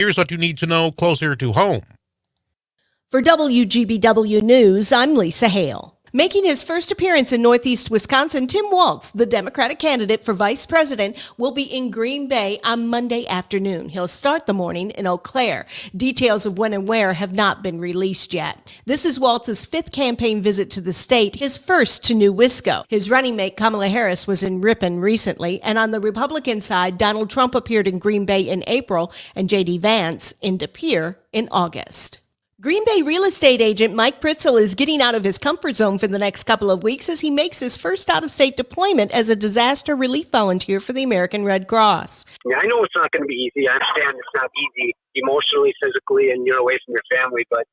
Here's what you need to know closer to home. For WGBW News, I'm Lisa Hale. Making his first appearance in Northeast Wisconsin, Tim Waltz, the Democratic candidate for vice president, will be in Green Bay on Monday afternoon. He'll start the morning in Eau Claire. Details of when and where have not been released yet. This is Waltz's fifth campaign visit to the state, his first to New Wisco. His running mate Kamala Harris was in Ripon recently, and on the Republican side, Donald Trump appeared in Green Bay in April and J.D. Vance in De Pere in August. Green Bay real estate agent Mike Pritzel is getting out of his comfort zone for the next couple of weeks as he makes his first out-of-state deployment as a disaster relief volunteer for the American Red Cross. Yeah, I know it's not going to be easy. I understand it's not easy emotionally, physically, and you're away from your family, but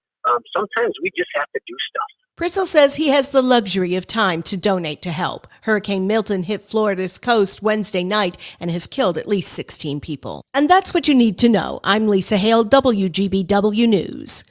sometimes we just have to do stuff. Pritzel says he has the luxury of time to donate to help. Hurricane Milton hit Florida's coast Wednesday night and has killed at least 16 people. And that's what you need to know. I'm Lisa Hale, WGBW News.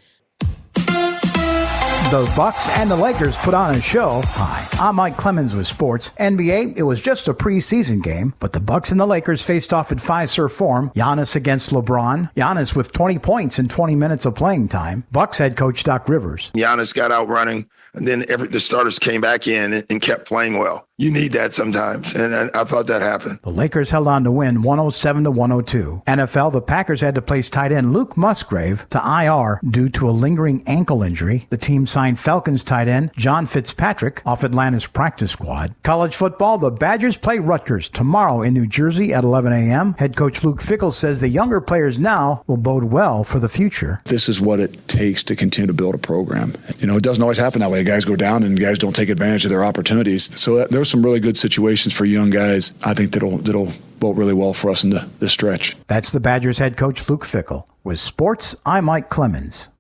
The Bucks and the Lakers put on a show. Hi, I'm Mike Clemens with sports. NBA, it was just a preseason game, but the Bucks and the Lakers faced off at Fiserv Forum. Giannis against LeBron. Giannis with 20 points in 20 minutes of playing time. Bucks head coach Doc Rivers. Giannis got out running, and then the starters came back in and kept playing well. You need that sometimes, and I thought that happened. The Lakers held on to win 107-102. NFL, the Packers had to place tight end Luke Musgrave to IR due to a lingering ankle injury. The team signed Falcons tight end John Fitzpatrick off Atlanta's practice squad. College football, the Badgers play Rutgers tomorrow in New Jersey at 11 a.m. Head coach Luke Fickell says the younger players now will bode well for the future. This is what it takes to continue to build a program. You know, it doesn't always happen that way. Guys go down and guys don't take advantage of their opportunities. So there's some really good situations for young guys. I think that'll bode really well for us in the stretch. That's the Badgers head coach Luke Fickell. With sports, I'm Mike Clemens.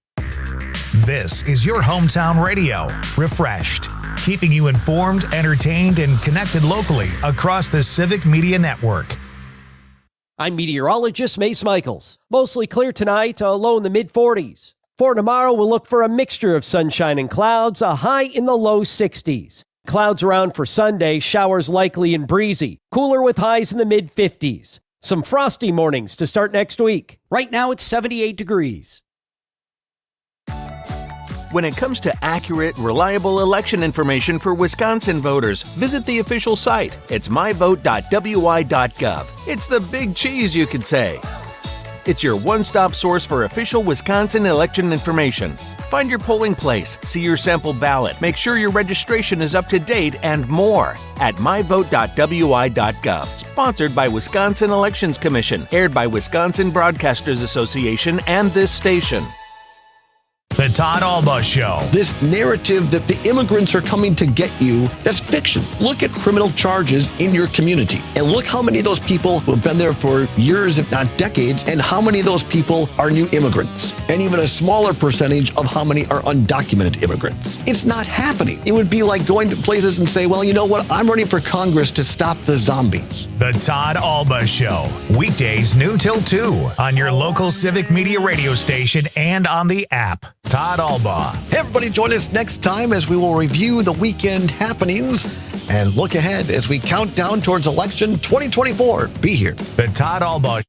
This is your hometown radio, Refreshed, keeping you informed, entertained, and connected locally across the Civic Media Network. I'm meteorologist Mace Michaels. Mostly clear tonight, a low in the mid-40s. For tomorrow, we'll look for a mixture of sunshine and clouds, a high in the low 60s. Clouds around for Sunday, showers likely and breezy. Cooler with highs in the mid-50s. Some frosty mornings to start next week. Right now, it's 78 degrees. When it comes to accurate, reliable election information for Wisconsin voters, visit the official site. It's myvote.wi.gov. It's the big cheese, you could say. It's your one-stop source for official Wisconsin election information. Find your polling place, see your sample ballot, make sure your registration is up to date, and more at myvote.wi.gov. Sponsored by Wisconsin Elections Commission, aired by Wisconsin Broadcasters Association and this station. The Todd Alba Show. This narrative that the immigrants are coming to get you, that's fiction. Look at criminal charges in your community and look how many of those people who have been there for years, if not decades, and how many of those people are new immigrants, and even a smaller percentage of how many are undocumented immigrants. It's not happening. It would be like going to places and say, well, you know what? I'm running for Congress to stop the zombies. The Todd Alba Show. Weekdays noon till 2 on your local Civic Media radio station and on the app. Todd Alba. Hey, everybody, join us next time as we will review the weekend happenings and look ahead as we count down towards election 2024. Be here. The Todd Alba.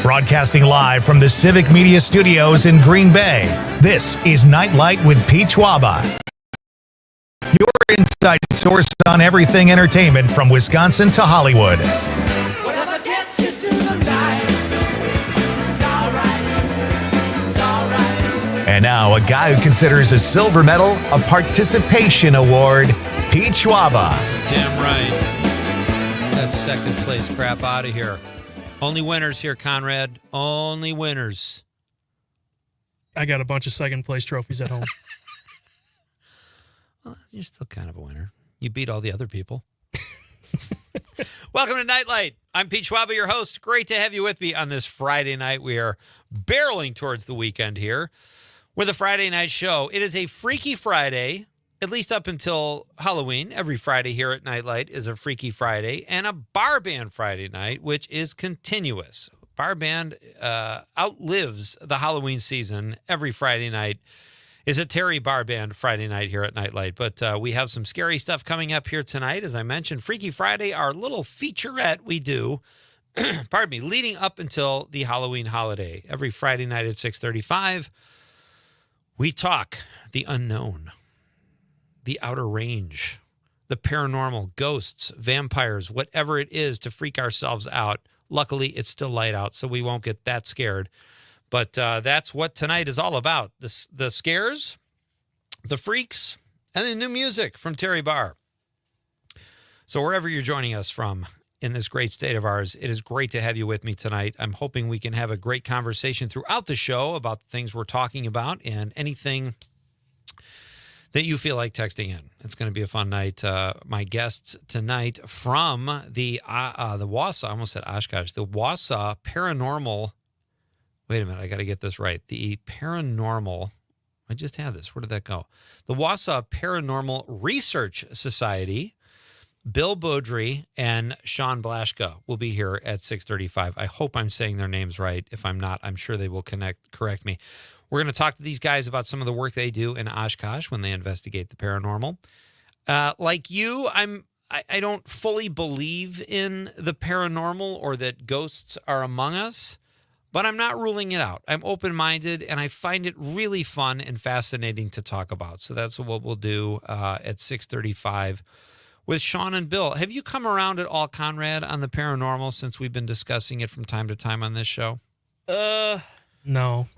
Broadcasting live from the Civic Media Studios in Green Bay, this is Nite Lite with Pete Schwaba. Your inside source on everything entertainment from Wisconsin to Hollywood. Whatever gets you through the night, it's all right. And now, a guy who considers a silver medal a participation award, Pete Schwaba. Damn right. That second place crap out of here. Only winners here, Conrad. Only winners. I got a bunch of second place trophies at home. Well, you're still kind of a winner. You beat all the other people. Welcome to Nite Lite. I'm Pete Schwaba, your host. Great to have you with me on this Friday night. We are barreling towards the weekend here with a Friday night show. It is a Freaky Friday, at least up until Halloween. Every Friday here at Nite Lite is a Freaky Friday, and a Barr Band Friday night, which is continuous. Barr Band outlives the Halloween season every Friday night. is a Terry Barr Band Friday night here at Night Light. But we have some scary stuff coming up here tonight. As I mentioned, Freaky Friday, our little featurette we do, pardon me, leading up until the Halloween holiday. Every Friday night at 6:35, we talk the unknown, the outer range, the paranormal, ghosts, vampires, whatever it is to freak ourselves out. Luckily, it's still light out, so we won't get that scared. But that's what tonight is all about. The scares, the freaks, and the new music from Terry Barr. So wherever you're joining us from in this great state of ours, it is great to have you with me tonight. I'm hoping we can have a great conversation throughout the show about the things we're talking about and anything that you feel like texting in. It's going to be a fun night. My guests tonight from the Wausau, I almost said Oshkosh, the Wausau Paranormal, wait a minute, I got to get this right. The Paranormal, I just had this. Where did that go? The Wausau Paranormal Research Society, Bill Beaudry and Sean Blaschka will be here at 6:35. I hope I'm saying their names right. If I'm not, I'm sure they will correct me. We're going to talk to these guys about some of the work they do in Oshkosh when they investigate the paranormal. Like you, I don't fully believe in the paranormal or that ghosts are among us, but I'm not ruling it out. I'm open-minded, and I find it really fun and fascinating to talk about. So that's what we'll do at 6:35 with Sean and Bill. Have you come around at all, Conrad, on the paranormal since we've been discussing it from time to time on this show? No.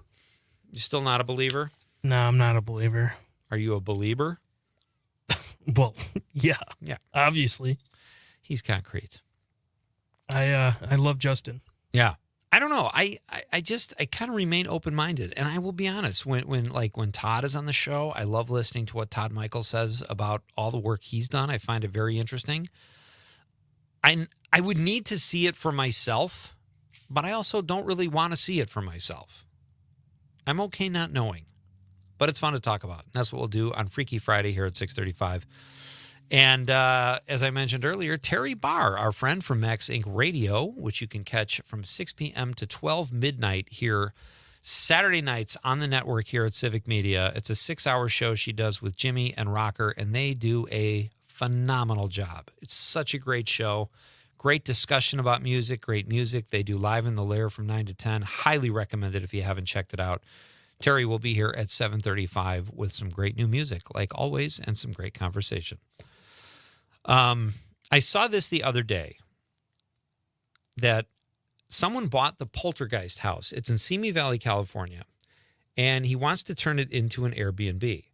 You're still not a believer? No, I'm not a believer. Are you a believer? Well, yeah. Yeah. Obviously. He's concrete. I love Justin. Yeah. I don't know. I kind of remain open-minded, and I will be honest. When Todd is on the show, I love listening to what Todd Michael says about all the work he's done. I find it very interesting. I would need to see it for myself, but I also don't really want to see it for myself. I'm okay not knowing, but it's fun to talk about. And that's what we'll do on Freaky Friday here at 6:35. And as I mentioned earlier, Terry Barr, our friend from Max Inc. Radio, which you can catch from 6 p.m. to 12 midnight here Saturday nights on the network here at Civic Media. It's a 6-hour show she does with Jimmy and Rocker, and they do a phenomenal job. It's such a great show. Great discussion about music, great music. They do Live in the Lair from 9 to 10. Highly recommend it if you haven't checked it out. Terry will be here at 7:35 with some great new music, like always, and some great conversation. I saw this the other day, that someone bought the Poltergeist house. It's in Simi Valley, California, and he wants to turn it into an Airbnb.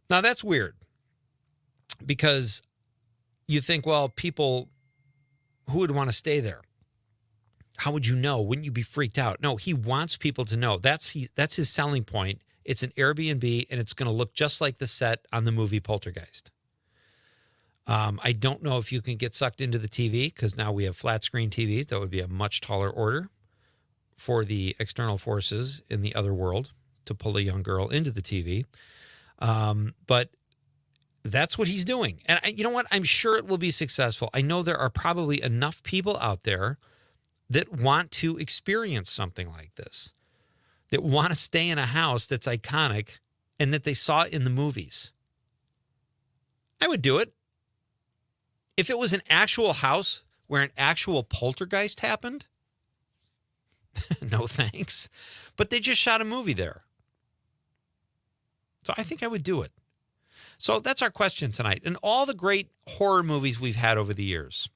Now, that's weird, because you think, well, people, who would want to stay there? How would you know? Wouldn't you be freaked out? No, he wants people to know. That's his selling point. It's an Airbnb, and it's going to look just like the set on the movie Poltergeist. I don't know if you can get sucked into the TV, because now we have flat screen TVs. That would be a much taller order for the external forces in the other world to pull a young girl into the TV. But that's what he's doing. And you know what? I'm sure it will be successful. I know there are probably enough people out there that want to experience something like this, that want to stay in a house that's iconic and that they saw in the movies. I would do it. If it was an actual house where an actual poltergeist happened, no thanks. But they just shot a movie there. So I think I would do it. So that's our question tonight. In all the great horror movies we've had over the years,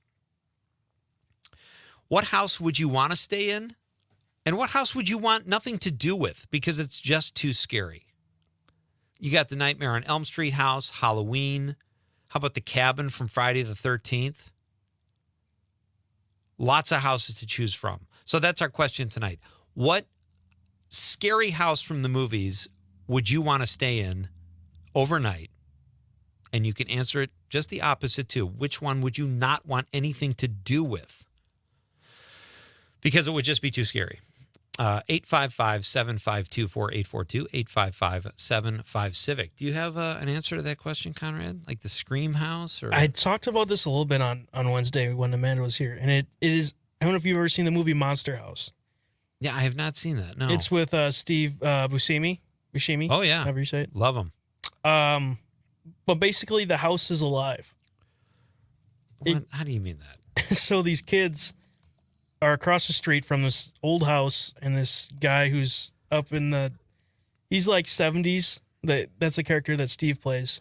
what house would you want to stay in? And what house would you want nothing to do with because it's just too scary? You got the Nightmare on Elm Street house, Halloween. How about the cabin from Friday the 13th? Lots of houses to choose from. So that's our question tonight. What scary house from the movies would you want to stay in overnight? And you can answer it just the opposite too. Which one would you not want anything to do with? Because it would just be too scary. 855-752-4842, 855-75-CIVIC. Do you have an answer to that question, Conrad? Like the Scream House? Or I talked about this a little bit on Wednesday when Amanda was here. And it is, I don't know if you've ever seen the movie Monster House. Yeah, I have not seen that, no. It's with Steve Buscemi. Buscemi. Oh yeah, however you say it. Love him. But basically the house is alive. How do you mean that? So these kids are across the street from this old house, and this guy who's up in he's like 70s. That's the character that Steve plays.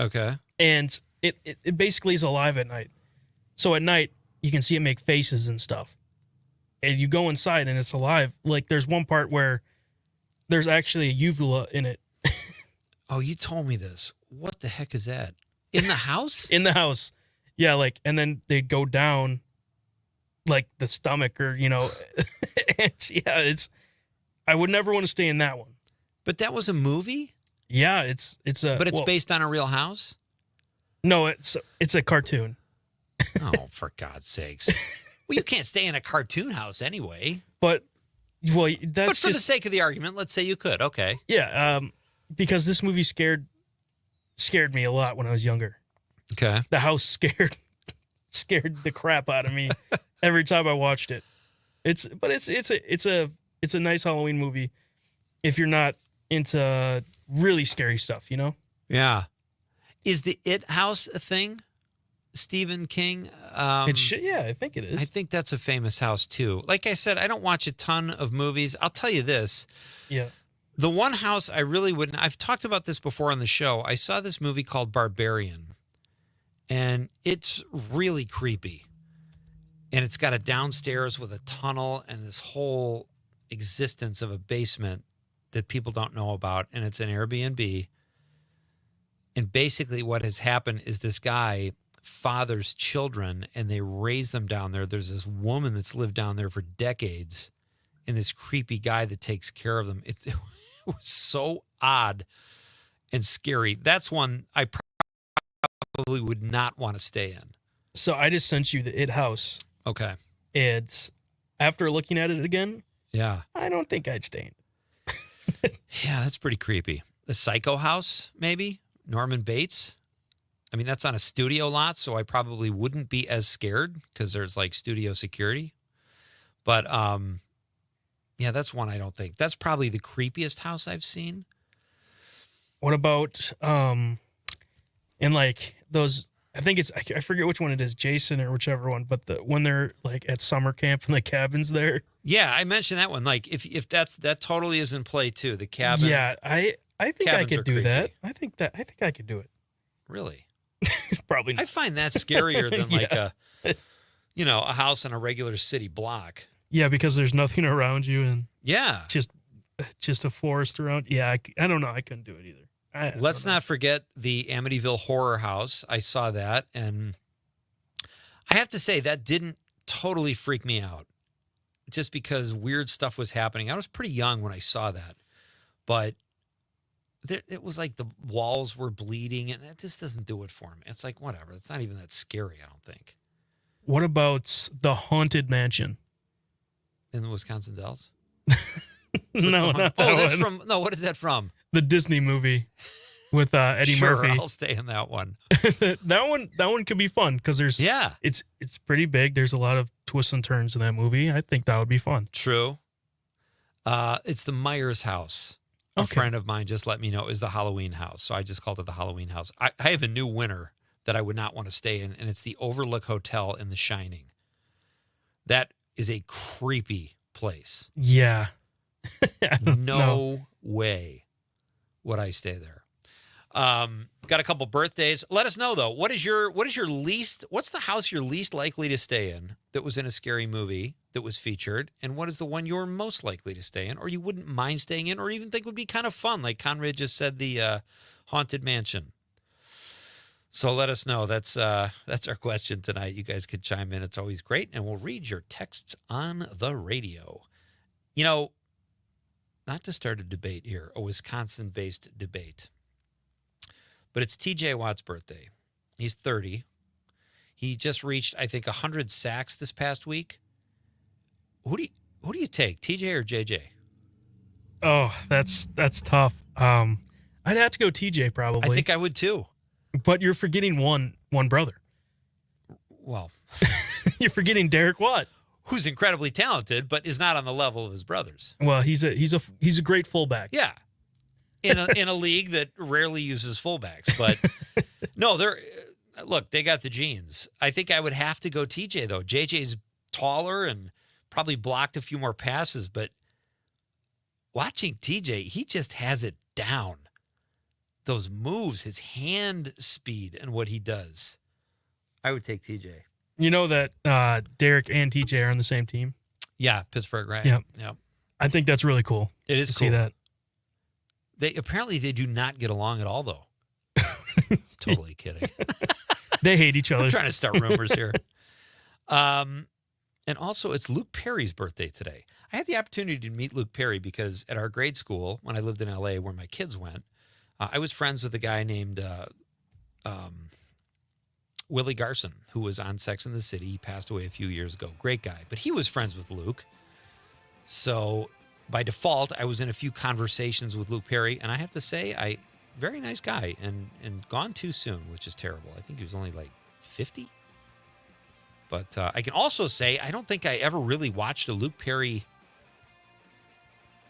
Okay. And it basically is alive at night. So at night, you can see it make faces and stuff. And you go inside and it's alive. Like there's one part where there's actually a uvula in it. Oh, you told me this. What the heck is that? In the house? In the house. Yeah, like, and then they'd go down like the stomach or, you know, I would never want to stay in that one. But that was a movie? Yeah, But it's based on a real house? No, it's a cartoon. Oh, for God's sakes. Well, you can't stay in a cartoon house anyway. But that's for the sake of the argument, let's say you could. Okay. Yeah, because this movie scared me a lot when I was younger. Okay. The house scared the crap out of me every time I watched it. It's a nice Halloween movie if you're not into really scary stuff, you know? Yeah. Is the It House a thing? Stephen King? Yeah, I think it is. I think that's a famous house too. Like I said, I don't watch a ton of movies. I'll tell you this. Yeah. The one house I really wouldn't, I've talked about this before on the show. I saw this movie called Barbarian, and it's really creepy. And it's got a downstairs with a tunnel and this whole existence of a basement that people don't know about. And it's an Airbnb. And basically what has happened is this guy fathers children and they raise them down there. There's this woman that's lived down there for decades and this creepy guy that takes care of them. It was so odd and scary. That's one I probably would not want to stay in. So I just sent you the It House. Okay. And after looking at it again, yeah, I don't think I'd stay in it. Yeah, that's pretty creepy. The Psycho House, maybe? Norman Bates? I mean, that's on a studio lot, so I probably wouldn't be as scared because there's like studio security. But yeah, that's one I don't think. That's probably the creepiest house I've seen. What about in like those, I think it's, I forget which one it is, Jason or whichever one, but when they're like at summer camp and the cabin's there. Yeah, I mentioned that one. Like if that totally is in play too, the cabin. Yeah, I think I could do that. I think I could do it. Really? Probably not. I find that scarier than like a house on a regular city block. Yeah, because there's nothing around you and yeah, just a forest around. Yeah, I don't know. I couldn't do it either. Let's not forget the Amityville Horror House. I saw that, and I have to say that didn't totally freak me out just because weird stuff was happening. I was pretty young when I saw that, but it was like the walls were bleeding, and that just doesn't do it for me. It's like, whatever. It's not even that scary, I don't think. What about the Haunted Mansion? In the Wisconsin Dells? No, that's from, no, what is that from? The Disney movie with Eddie Murphy. I'll stay in that one. that one could be fun because it's pretty big. There's a lot of twists and turns in that movie. I think that would be fun. True. It's the Myers house. A friend of mine just let me know it was the Halloween house, so I just called it the Halloween house. I have a new winner that I would not want to stay in, and it's the Overlook Hotel in The Shining. That is a creepy place. Yeah. No way would I stay there. Got a couple birthdays. Let us know though. What's the house you're least likely to stay in that was in a scary movie that was featured? And what is the one you're most likely to stay in or you wouldn't mind staying in or even think would be kind of fun? Like Conrad just said, the Haunted Mansion. So let us know. That's our question tonight. You guys could chime in. It's always great. And we'll read your texts on the radio. You know, not to start a debate here, a Wisconsin-based debate, but it's TJ Watt's birthday. He's 30. He just reached, I think, 100 sacks this past week. Who do you take, TJ or JJ? Oh, that's tough. I'd have to go TJ probably. I think I would too. But you're forgetting one brother. Well, you're forgetting Derek Watt, who's incredibly talented, but is not on the level of his brothers. Well, he's a great fullback. Yeah. in a league that rarely uses fullbacks. But no, look, they got the genes. I think I would have to go TJ, though. JJ's taller and probably blocked a few more passes, but watching TJ, he just has it down. Those moves, his hand speed, and what he does. I would take TJ. You know that Derek and TJ are on the same team? Yeah, Pittsburgh, right? Yep. Yep. I think that's really cool. It is to cool. see that. They do not get along at all, though. Totally kidding. They hate each other. I'm trying to start rumors here. And also, it's Luke Perry's birthday today. I had the opportunity to meet Luke Perry because at our grade school, when I lived in L.A., where my kids went, I was friends with a guy named Willie Garson, who was on Sex and the City. He passed away a few years ago. Great guy. But he was friends with Luke. So by default, I was in a few conversations with Luke Perry. And I have to say, very nice guy and gone too soon, which is terrible. I think he was only like 50. But I can also say I don't think I ever really watched a Luke Perry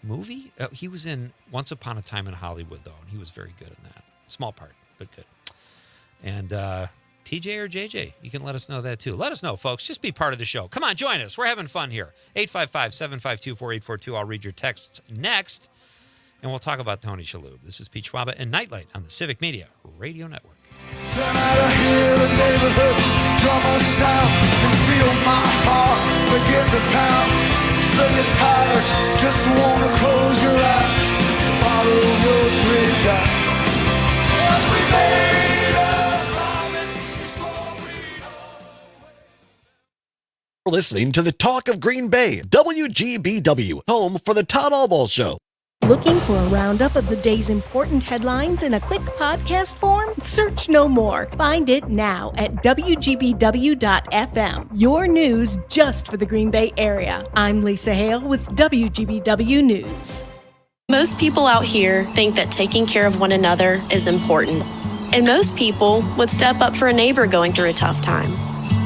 movie. He was in Once Upon a Time in Hollywood, though, and he was very good in that. Small part, but good. And TJ or JJ, you can let us know that, too. Let us know, folks. Just be part of the show. Come on, join us. We're having fun here. 855-752-4842. I'll read your texts next, and we'll talk about Tony Shalhoub. This is Pete Schwaba and Nightlight on the Civic Media Radio Network. Turn out of here, the neighborhood, drama sound, and feel my heart begin to pound. So you're tired, just wanna close your eyes, follow your dream guide. And we made a promise, so we You're listening to the Talk of Green Bay, WGBW, home for the Todd Albaugh Show. Looking for a roundup of the day's important headlines in a quick podcast form? Search no more. Find it now at WGBW.FM. Your news just for the Green Bay area. I'm Lisa Hale with WGBW News. Most people out here think that taking care of one another is important. And most people would step up for a neighbor going through a tough time.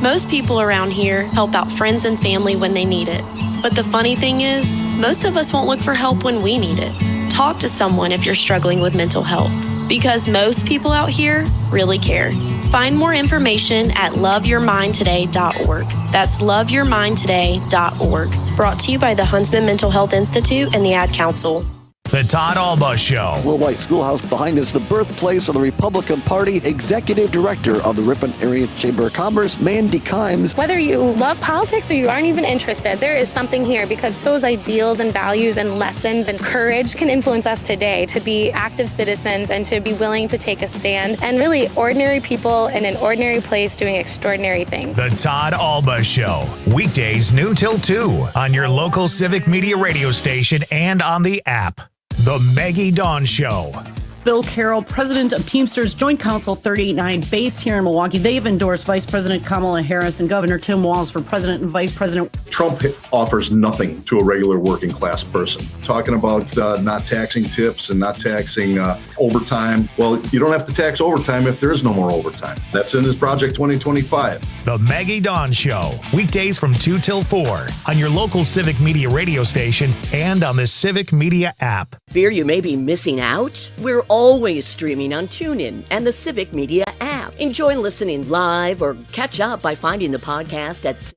Most people around here help out friends and family when they need it. But the funny thing is, most of us won't look for help when we need it. Talk to someone if you're struggling with mental health, because most people out here really care. Find more information at loveyourmindtoday.org. That's loveyourmindtoday.org. Brought to you by the Huntsman Mental Health Institute and the Ad Council. The Todd Albaugh Show. Will White Schoolhouse behind us, the birthplace of the Republican Party, Executive Director of the Ripon Area Chamber of Commerce, Mandy Kimes. Whether you love politics or you aren't even interested, there is something here because those ideals and values and lessons and courage can influence us today to be active citizens and to be willing to take a stand. And really, ordinary people in an ordinary place doing extraordinary things. The Todd Albaugh Show. Weekdays noon till 2 on your local Civic Media radio station and on the app. The Maggie Dawn Show. Bill Carroll, president of Teamsters Joint Council 389, based here in Milwaukee. They've endorsed Vice President Kamala Harris and Governor Tim Walz for president and vice president. Trump offers nothing to a regular working class person. Talking about not taxing tips and not taxing overtime. Well, you don't have to tax overtime if there is no more overtime. That's in his Project 2025. The Maggie Dawn Show. Weekdays from 2 till 4 on your local Civic Media radio station and on the Civic Media app. Fear you may be missing out? We're always streaming on TuneIn and the Civic Media app. Enjoy listening live or catch up by finding the podcast at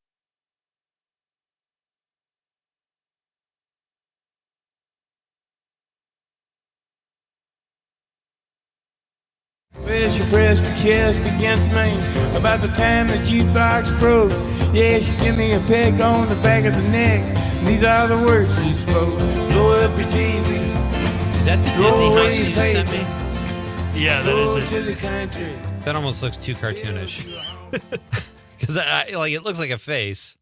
Well, she pressed her chest against me about the time the jukebox broke. Yeah, she gave me a peck on the back of the neck. These are the words she spoke. Blow up your TV. Is that the Disney heist you just sent me? Yeah, that is To it. the country. That almost looks too cartoonish. Because it looks like a face.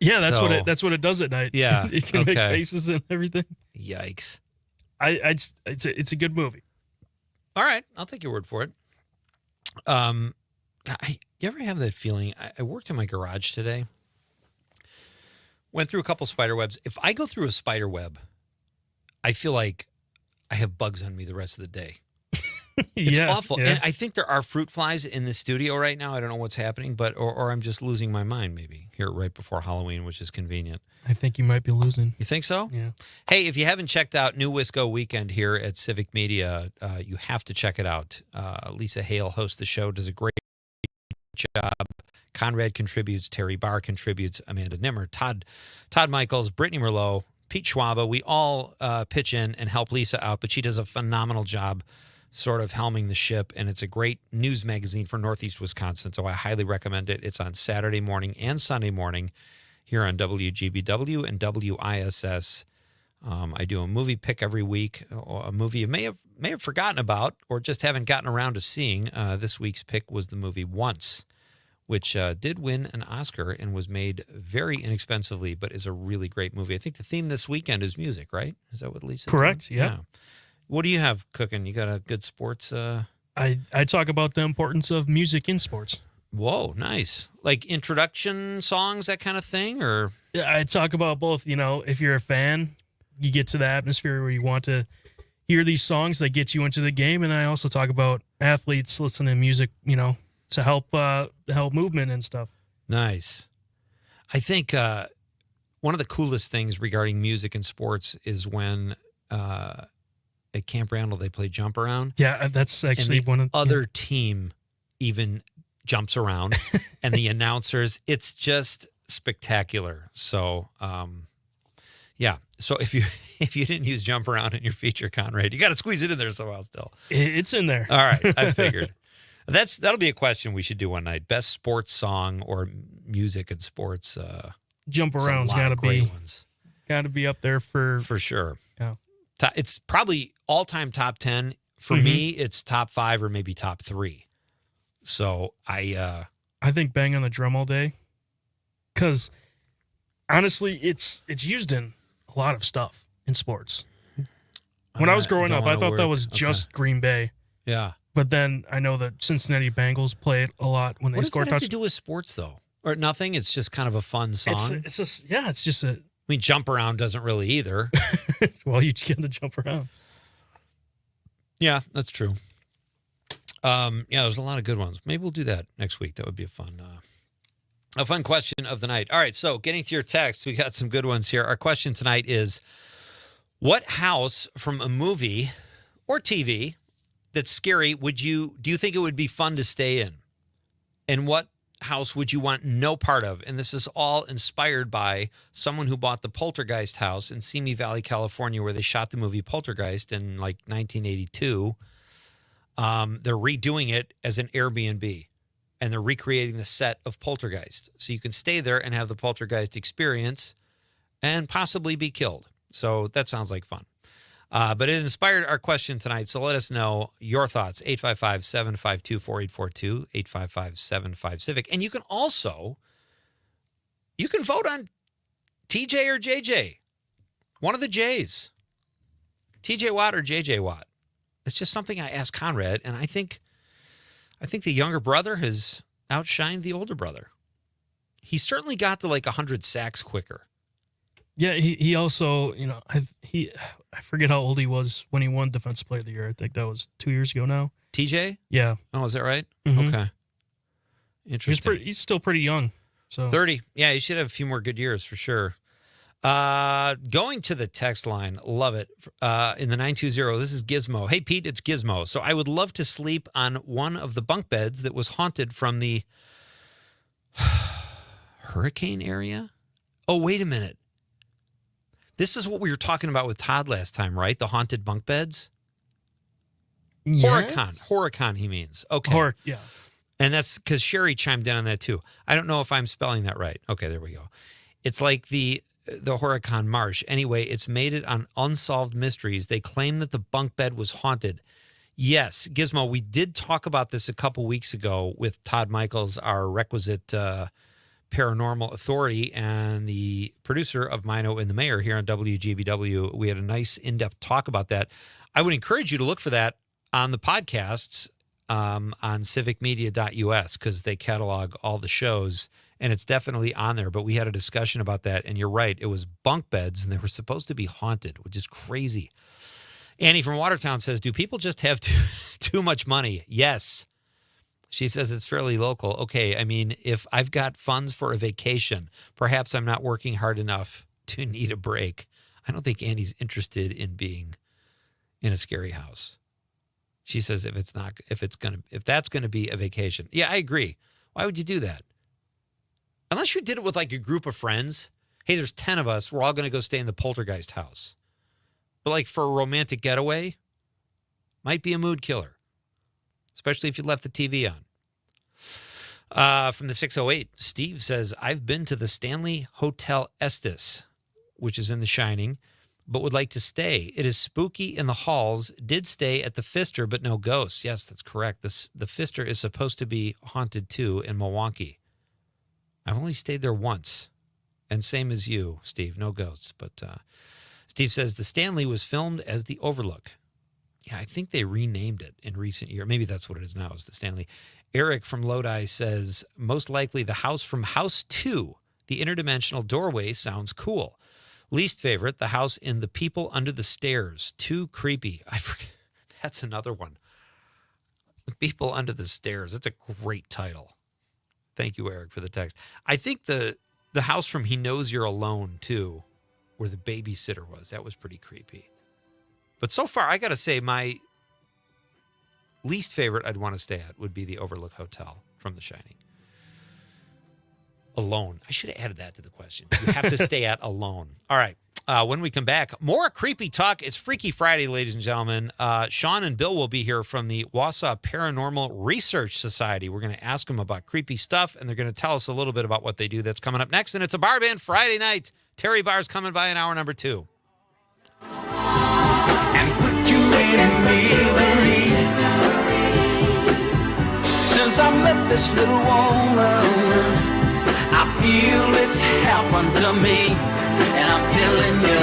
Yeah, that's So- that's what it does at night. Yeah, it can make okay. faces and everything. Yikes. It's a good movie. All right, I'll take your word for it. You ever have that feeling? I worked in my garage today. Went through a couple spider webs. If I go through a spider web, I feel like I have bugs on me the rest of the day. It's Yeah, awful. yeah. And I think there are fruit flies in the studio right now. I don't know what's happening, but or I'm just losing my mind maybe here right before Halloween, which is convenient. I think you might be losing. You think so? Yeah. Hey, if you haven't checked out New Wisco Weekend here at Civic Media, you have to check it out. Lisa Hale hosts the show, does a great job. Conrad contributes, Terry Barr contributes, Amanda Nimmer, Todd Michaels, Brittany Merlot, Pete Schwaba. We all pitch in and help Lisa out, but she does a phenomenal job sort of helming the ship, and it's a great news magazine for Northeast Wisconsin, so I highly recommend it. It's on Saturday morning and Sunday morning here on WGBW and WISS. I do a movie pick every week, a movie you may have forgotten about or just haven't gotten around to seeing. This week's pick was the movie Once, which did win an Oscar and was made very inexpensively, but is a really great movie. I think the theme this weekend is music, right? Is that what Lisa? Correct. Did? Yeah. What do you have cooking? You got a good sports? I talk about the importance of music in sports. Whoa, nice. Like introduction songs, that kind of thing, or? Yeah, I talk about both. You know, if you're a fan, you get to the atmosphere where you want to hear these songs that gets you into the game, and I also talk about athletes listening to music, you know, to help movement and stuff. Nice. I think one of the coolest things regarding music and sports is when at Camp Randall they play Jump Around. Yeah, that's actually and the one of other team even jumps around, and the announcers. It's just spectacular. So, yeah. So if you didn't use Jump Around in your feature, Conrad, you got to squeeze it in there somehow. Still, it's in there. All right, I figured. That'll be a question we should do one night. Best sports song or music and sports. Jump Around's got to be up there for sure. Yeah. It's probably all-time top 10. For me, it's top 5 or maybe top 3. So I think Bang on the Drum All Day, because honestly, it's used in a lot of stuff in sports. When I was growing up, I thought that was just Green Bay. Yeah. But then I know that Cincinnati Bengals play it a lot when they score What does that have to touchdowns. do with sports, though? Or nothing? It's just kind of a fun song? It's just a... I mean, Jump Around doesn't really either. Well, you get to jump around. Yeah, that's true. Yeah, there's a lot of good ones. Maybe we'll do that next week. That would be a fun question of the night. All right, so getting to your text, we got some good ones here. Our question tonight is, what house from a movie or TV that's scary do you think it would be fun to stay in? And what house would you want no part of? And this is all inspired by someone who bought the Poltergeist house in Simi Valley, California, where they shot the movie Poltergeist in like 1982. They're redoing it as an Airbnb, and they're recreating the set of Poltergeist. So you can stay there and have the Poltergeist experience and possibly be killed. So that sounds like fun. But it inspired our question tonight, so let us know your thoughts. 855-752-4842, 855-75-CIVIC. And you can vote on TJ or JJ. One of the J's. TJ Watt or JJ Watt. It's just something I asked Conrad, and I think the younger brother has outshined the older brother. He certainly got to like 100 sacks quicker. Yeah, he also, you know, I forget how old he was when he won Defensive Player of the Year. I think that was 2 years ago now. TJ? Yeah. Oh, is that right? Mhm. Okay. Interesting. He's still pretty young. So 30. Yeah, he should have a few more good years for sure. Going to the text line, love it. In the 920, this is Gizmo. Hey, Pete, it's Gizmo. So I would love to sleep on one of the bunk beds that was haunted from the hurricane area. Oh, wait a minute. This is what we were talking about with Todd last time, right? The haunted bunk beds? Yes. Horicon, he means. Okay. Yeah. And that's because Sherry chimed in on that too. I don't know if I'm spelling that right. Okay, there we go. It's like the Horicon Marsh. Anyway, it's made it on Unsolved Mysteries. They claim that the bunk bed was haunted. Yes, Gizmo, we did talk about this a couple weeks ago with Todd Michaels, our requisite paranormal authority and the producer of Mino and the Mayor here on WGBW. We had a nice in-depth talk about that. I would encourage you to look for that on the podcasts on civicmedia.us because they catalog all the shows, and it's definitely on there. But we had a discussion about that, and you're right. It was bunk beds, and they were supposed to be haunted, which is crazy. Annie from Watertown says, do people just have Too much money. Yes. She says it's fairly local. Okay, I mean, if I've got funds for a vacation, perhaps I'm not working hard enough to need a break. I don't think Annie's interested in being in a scary house. She says if that's gonna be a vacation. Yeah, I agree. Why would you do that? Unless you did it with like a group of friends. Hey, there's 10 of us. We're all going to go stay in the Poltergeist house. But like for a romantic getaway, might be a mood killer, especially if you left the TV on. From the 608, Steve says, I've been to the Stanley Hotel Estes, which is in The Shining, but would like to stay. It is spooky in the halls. Did stay at the Pfister, but no ghosts. Yes, that's correct. The Pfister is supposed to be haunted too in Milwaukee. I've only stayed there once. And same as you, Steve, no ghosts. But Steve says the Stanley was filmed as the Overlook. Yeah, I think they renamed it in recent years. Maybe that's what it is now, is the Stanley. Eric from Lodi says, most likely the house from House 2. The interdimensional doorway sounds cool. Least favorite, the house in The People Under the Stairs. Too creepy. I forget. That's another one. The People Under the Stairs. That's a great title. Thank you, Eric, for the text. I think the house from He Knows You're Alone, too, where the babysitter was. That was pretty creepy. But so far, I got to say, my least favorite I'd want to stay at would be the Overlook Hotel from The Shining. Alone. I should have added that to the question. You have to stay at alone. All right. When we come back, more creepy talk. It's Freaky Friday, ladies and gentlemen. Sean and Bill will be here from the Wausau Paranormal Research Society. We're going to ask them about creepy stuff, and they're going to tell us a little bit about what they do. That's coming up next, and it's a Barr Band Friday night. Terry Barr's coming by in hour number 2. And put you in misery. Since I met this little woman, I feel it's happened to me. And I'm telling you,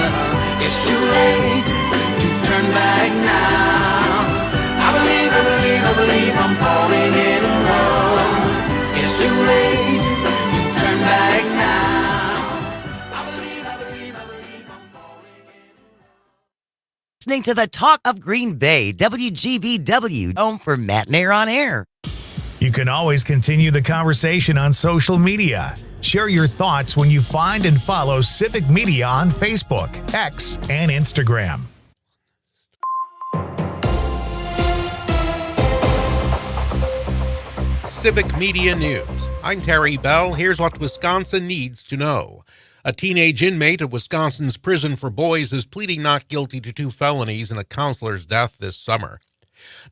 it's too late to turn back now. I believe I'm falling in love. It's too late to turn back now. I believe I'm falling in love. Listening to the talk of Green Bay, WGBW, home for Matt and Air on Air. You can always continue the conversation on social media. Share your thoughts when you find and follow Civic Media on Facebook, X, and Instagram. Civic Media News. I'm Terry Bell. Here's what Wisconsin needs to know. A teenage inmate of Wisconsin's prison for boys is pleading not guilty to 2 felonies in a counselor's death this summer.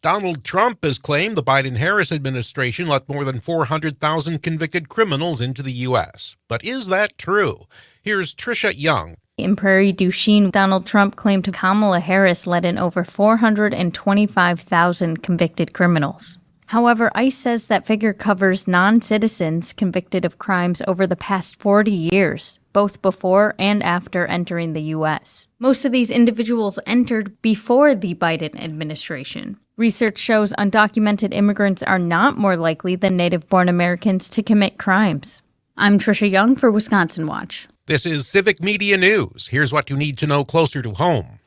Donald Trump has claimed the Biden-Harris administration let more than 400,000 convicted criminals into the U.S. But is that true? Here's Tricia Young. In Prairie du Chien, Donald Trump claimed Kamala Harris let in over 425,000 convicted criminals. However, ICE says that figure covers non-citizens convicted of crimes over the past 40 years, both before and after entering the U.S. Most of these individuals entered before the Biden administration. Research shows undocumented immigrants are not more likely than native-born Americans to commit crimes. I'm Tricia Young for Wisconsin Watch. This is Civic Media News. Here's what you need to know closer to home.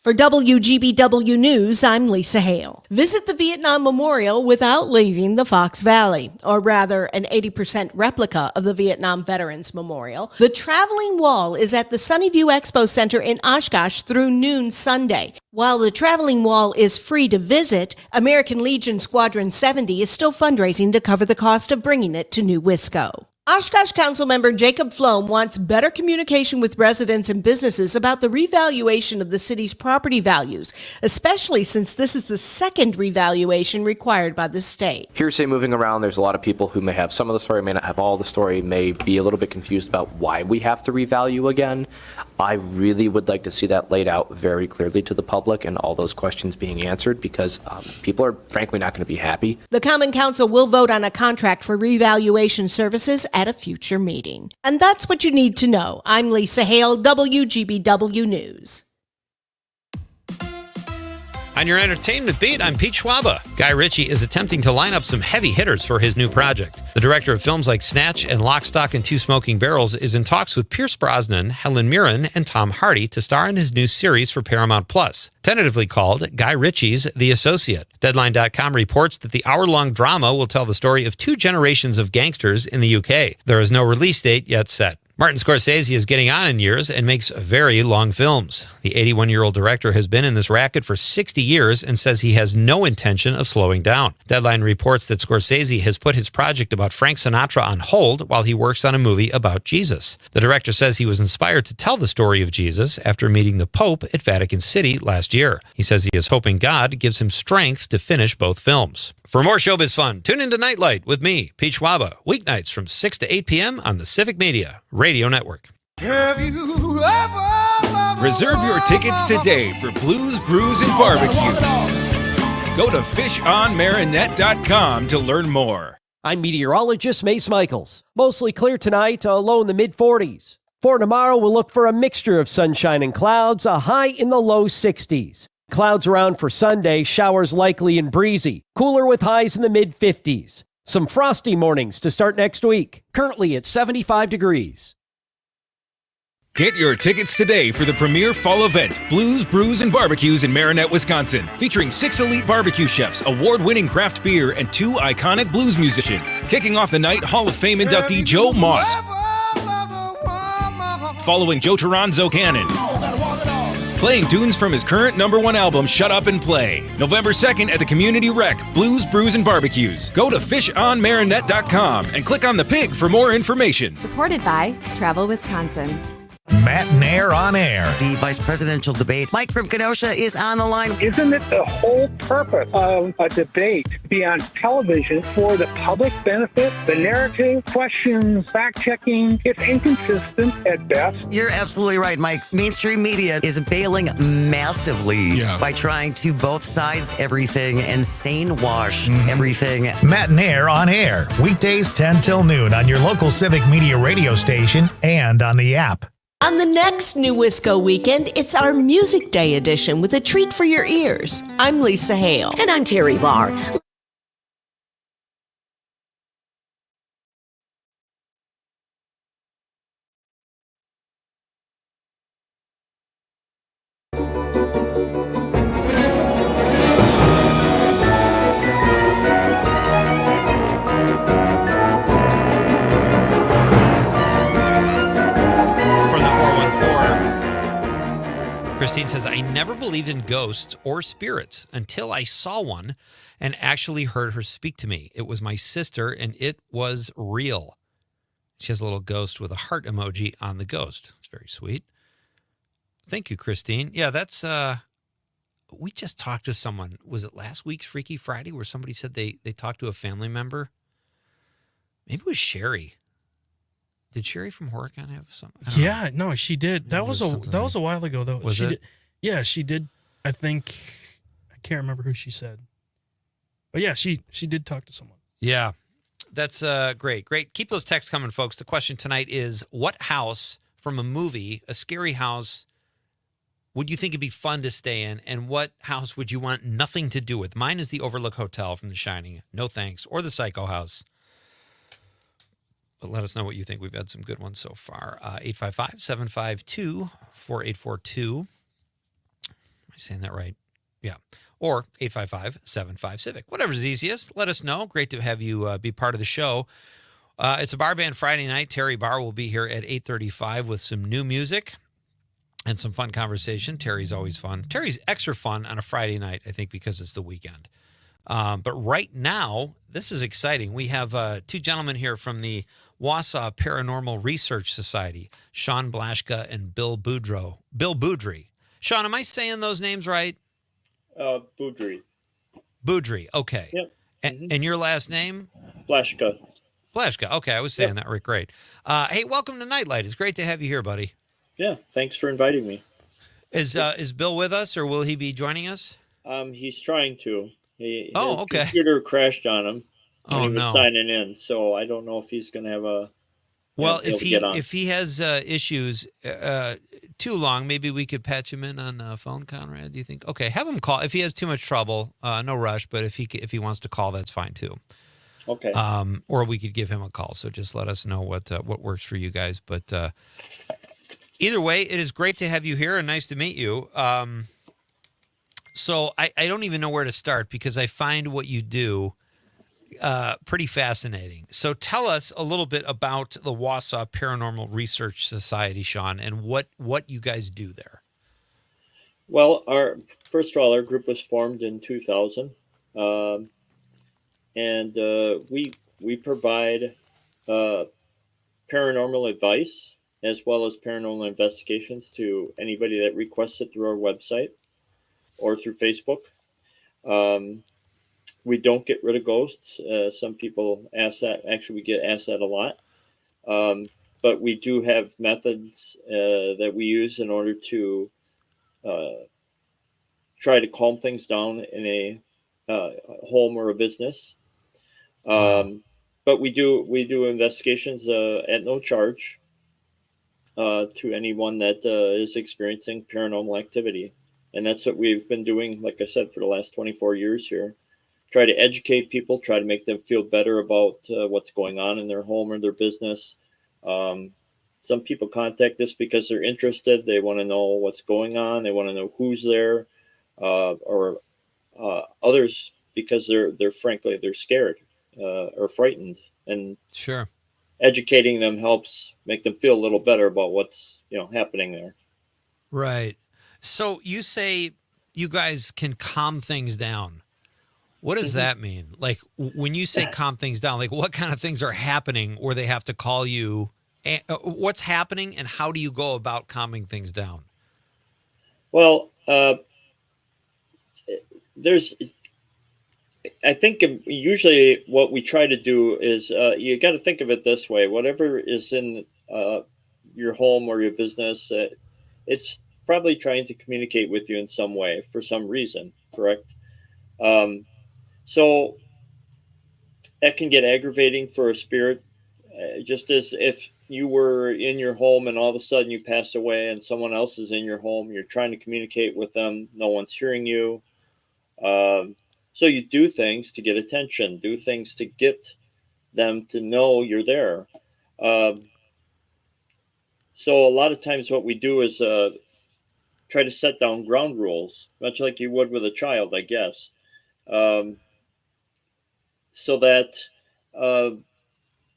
For WGBW News, I'm Lisa Hale. Visit the Vietnam Memorial without leaving the Fox Valley, or rather an 80% replica of the Vietnam Veterans Memorial. The Traveling Wall is at the Sunnyview Expo Center in Oshkosh through noon Sunday. While the Traveling Wall is free to visit, American Legion Squadron 70 is still fundraising to cover the cost of bringing it to New Wisco. Oshkosh Councilmember Jacob Floam wants better communication with residents and businesses about the revaluation of the city's property values, especially since this is the second revaluation required by the state. Hearsay moving around, there's a lot of people who may have some of the story, may not have all the story, may be a little bit confused about why we have to revalue again. I really would like to see that laid out very clearly to the public and all those questions being answered, because people are frankly not going to be happy. The Common Council will vote on a contract for revaluation services at a future meeting. And that's what you need to know. I'm Lisa Hale, WGBW News. On your entertainment beat, I'm Pete Schwaba. Guy Ritchie is attempting to line up some heavy hitters for his new project. The director of films like Snatch and Lock, Stock, and Two Smoking Barrels is in talks with Pierce Brosnan, Helen Mirren, and Tom Hardy to star in his new series for Paramount Plus, tentatively called Guy Ritchie's The Associate. Deadline.com reports that the hour-long drama will tell the story of two generations of gangsters in the UK. There is no release date yet set. Martin Scorsese is getting on in years and makes very long films. The 81-year-old director has been in this racket for 60 years and says he has no intention of slowing down. Deadline reports that Scorsese has put his project about Frank Sinatra on hold while he works on a movie about Jesus. The director says he was inspired to tell the story of Jesus after meeting the Pope at Vatican City last year. He says he is hoping God gives him strength to finish both films. For more showbiz fun, tune into Night Light with me, Pete Schwaba, weeknights from 6 to 8 p.m. on the Civic Media Radio Network. Have you ever Reserve your tickets today for Blues, Brews, and Barbecues. Go to fishonmarinette.com to learn more. I'm meteorologist Mace Michaels. Mostly clear tonight, a low in the mid-40s. For tomorrow, we'll look for a mixture of sunshine and clouds, a high in the low 60s. Clouds around for Sunday, showers likely and breezy. Cooler with highs in the mid-50s. Some frosty mornings to start next week. Currently at 75 degrees. Get your tickets today for the premier fall event, Blues, Brews, and Barbecues in Marinette, Wisconsin, featuring 6 elite barbecue chefs, award-winning craft beer, and 2 iconic blues musicians. Kicking off the night, Hall of Fame inductee Joe Moss, following Joe Toronzo Cannon, playing tunes from his current #1 album, Shut Up and Play. November 2nd at the Community Rec, Blues, Brews, and Barbecues. Go to fishonmarinette.com and click on the pig for more information. Supported by Travel Wisconsin. Matt Nair on air. The vice presidential debate. Mike from Kenosha is on the line. Isn't it the whole purpose of a debate to be on television for the public benefit? The narrative, questions, fact-checking, it's inconsistent at best. You're absolutely right, Mike. Mainstream media is bailing massively by trying to both sides everything and sane wash everything. Matt Nair on air. Weekdays 10 till noon on your local Civic Media radio station and on the app. On the next New Wisco weekend, it's our Music Day edition with a treat for your ears. I'm Lisa Hale. And I'm Terry Barr. Christine says, I never believed in ghosts or spirits until I saw one and actually heard her speak to me. It was my sister, and it was real. She has a little ghost with a heart emoji on the ghost. It's very sweet. Thank you, Christine. Yeah, that's, we just talked to someone. Was it last week's Freaky Friday where somebody said they talked to a family member? Maybe it was Sherry. Did Sherry from Horicon have some? Yeah, no, she did. That was a while ago though. Was she it? Did, yeah, she did. I think I can't remember who she said, but yeah, she did talk to someone. Yeah, that's great. Keep those texts coming, folks. The question tonight is: what house from a movie, a scary house, would you think it'd be fun to stay in, and what house would you want nothing to do with? Mine is the Overlook Hotel from The Shining. No thanks, or the Psycho House. But let us know what you think. We've had some good ones so far. 855-752-4842. Am I saying that right? Yeah. Or 855-75-CIVIC. Whatever's easiest. Let us know. Great to have you be part of the show. It's a Bar Band Friday night. Terry Barr will be here at 8:35 with some new music and some fun conversation. Terry's always fun. Terry's extra fun on a Friday night, I think, because it's the weekend. But right now, this is exciting. We have 2 gentlemen here from the Wausau Paranormal Research Society, Sean Blaschka and Bill Boudry. Sean, am I saying those names right? Boudry. Boudry, okay. Yep. And your last name? Blaschka. Blaschka, okay. I was saying that right. Great. Hey, welcome to Nightlight. It's great to have you here, buddy. Yeah, thanks for inviting me. Is Bill with us, or will he be joining us? He's trying to. His computer crashed on him when he was signing in, so I don't know if he's going to have a Well, be able to get on. if he has issues too long, maybe we could patch him in on the phone, Conrad. Do you think? Okay, have him call if he has too much trouble. No rush, but if he wants to call, that's fine too. Okay. Or we could give him a call. So just let us know what works for you guys. But either way, it is great to have you here and nice to meet you. So I don't even know where to start because I find what you do pretty fascinating. So tell us a little bit about the Wausau Paranormal Research Society, Sean, and what you guys do there. Well, first of all, our group was formed in 2000, and we provide paranormal advice as well as paranormal investigations to anybody that requests it through our website or through Facebook. We don't get rid of ghosts. Some people ask that. Actually, we get asked that a lot. But we do have methods that we use in order to try to calm things down in a home or a business. But we do investigations at no charge to anyone that is experiencing paranormal activity. And that's what we've been doing, like I said, for the last 24 years here. Try to educate people, try to make them feel better about what's going on in their home or their business. Some people contact us because they're interested. They want to know what's going on. They want to know who's there, or others because they're frankly they're scared or frightened. And sure, educating them helps make them feel a little better about what's happening there. Right. So you say you guys can calm things down. What does that mean? Like when you say calm things down, like what kind of things are happening where they have to call you? What's happening and how do you go about calming things down? Well, I think usually what we try to do is you got to think of it this way. Whatever is in your home or your business, it's probably trying to communicate with you in some way for some reason, correct? So that can get aggravating for a spirit, just as if you were in your home and all of a sudden you passed away and someone else is in your home, you're trying to communicate with them, no one's hearing you. So you do things to get attention, do things to get them to know you're there. So a lot of times what we do is try to set down ground rules, much like you would with a child, I guess. So that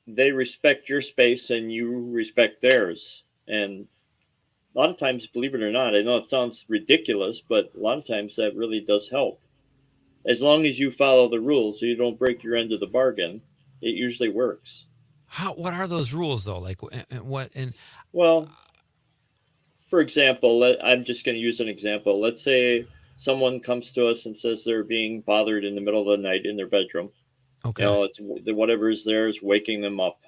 they respect your space and you respect theirs. And a lot of times, believe it or not, I know it sounds ridiculous, but a lot of times that really does help. As long as you follow the rules so you don't break your end of the bargain, it usually works. What are those rules though? Like what? And well, for example, I'm just going to use an example. Let's say someone comes to us and says they're being bothered in the middle of the night in their bedroom. Okay. It's whatever is there is waking them up.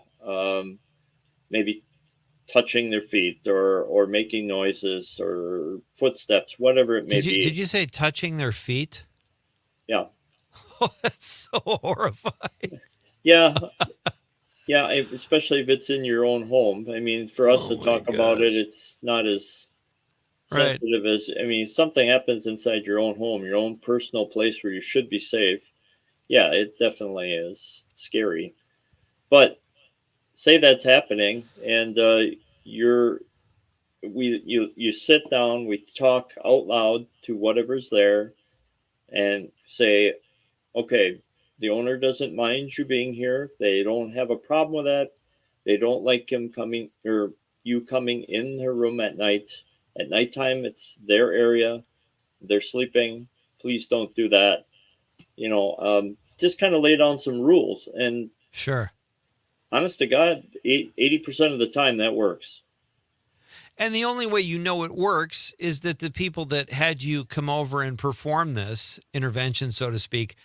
Maybe touching their feet or making noises or footsteps, whatever it may be. Did you say touching their feet? Yeah. Oh, that's so horrifying. Yeah. Yeah, especially if it's in your own home. I mean, for us to talk about it, it's not as sensitive as, something happens inside your own home, your own personal place where you should be safe. Yeah, it definitely is scary. But say that's happening and you sit down, we talk out loud to whatever's there and say, okay, the owner doesn't mind you being here. They don't have a problem with that. They don't like him coming or you coming in their room at night. At nighttime, it's their area. They're sleeping. Please don't do that. Just kind of lay down some rules. And sure, honest to God, 80% of the time that works. And the only way you know it works is that the people that had you come over and perform this intervention, so to speak,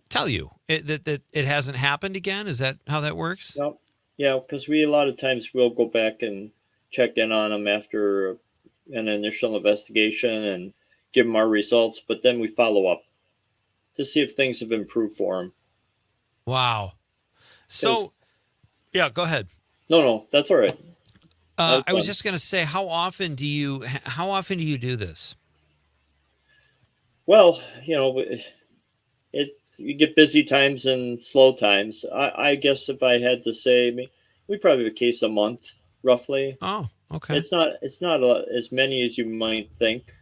tell you that it hasn't happened again. Is that how that works? No. Yeah, because a lot of times we'll go back and check in on them after an initial investigation and give them our results, but then we follow up to see if things have improved for them. Wow. So, yeah, go ahead. No, that's all right. I was just going to say, how often do you do this? Well, you get busy times and slow times. I guess if I had to say, we probably have a case a month, roughly. Oh, okay. It's not as many as you might think,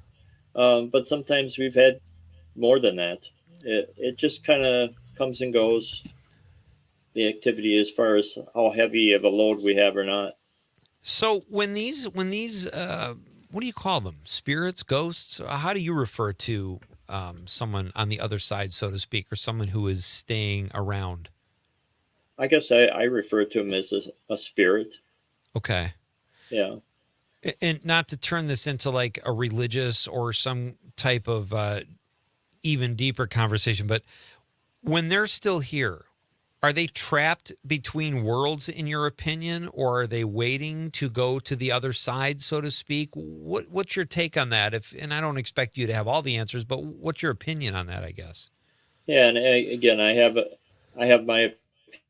but sometimes we've had more than that. It just kind of comes and goes. The activity as far as how heavy of a load we have or not. So when these what do you call them? Spirits, ghosts? How do you refer to someone on the other side, so to speak, or someone who is staying around? I guess I refer to him as a spirit. Okay. Yeah. And not to turn this into like a religious or some type of even deeper conversation, but when they're still here, are they trapped between worlds, in your opinion, or are they waiting to go to the other side, so to speak? What's your take on that? And I don't expect you to have all the answers, but what's your opinion on that, I guess? Yeah, and again, I have my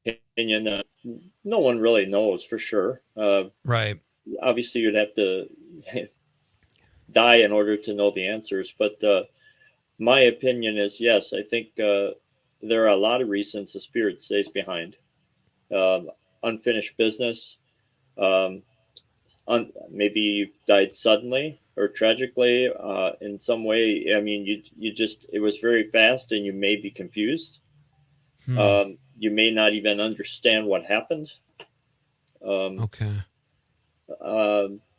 opinion. No one really knows for sure. Right. Obviously, you'd have to die in order to know the answers. But my opinion is yes. I think there are a lot of reasons the spirit stays behind. Unfinished business. Maybe you died suddenly or tragically in some way. I mean, it was very fast, and you may be confused. You may not even understand what happened. Okay.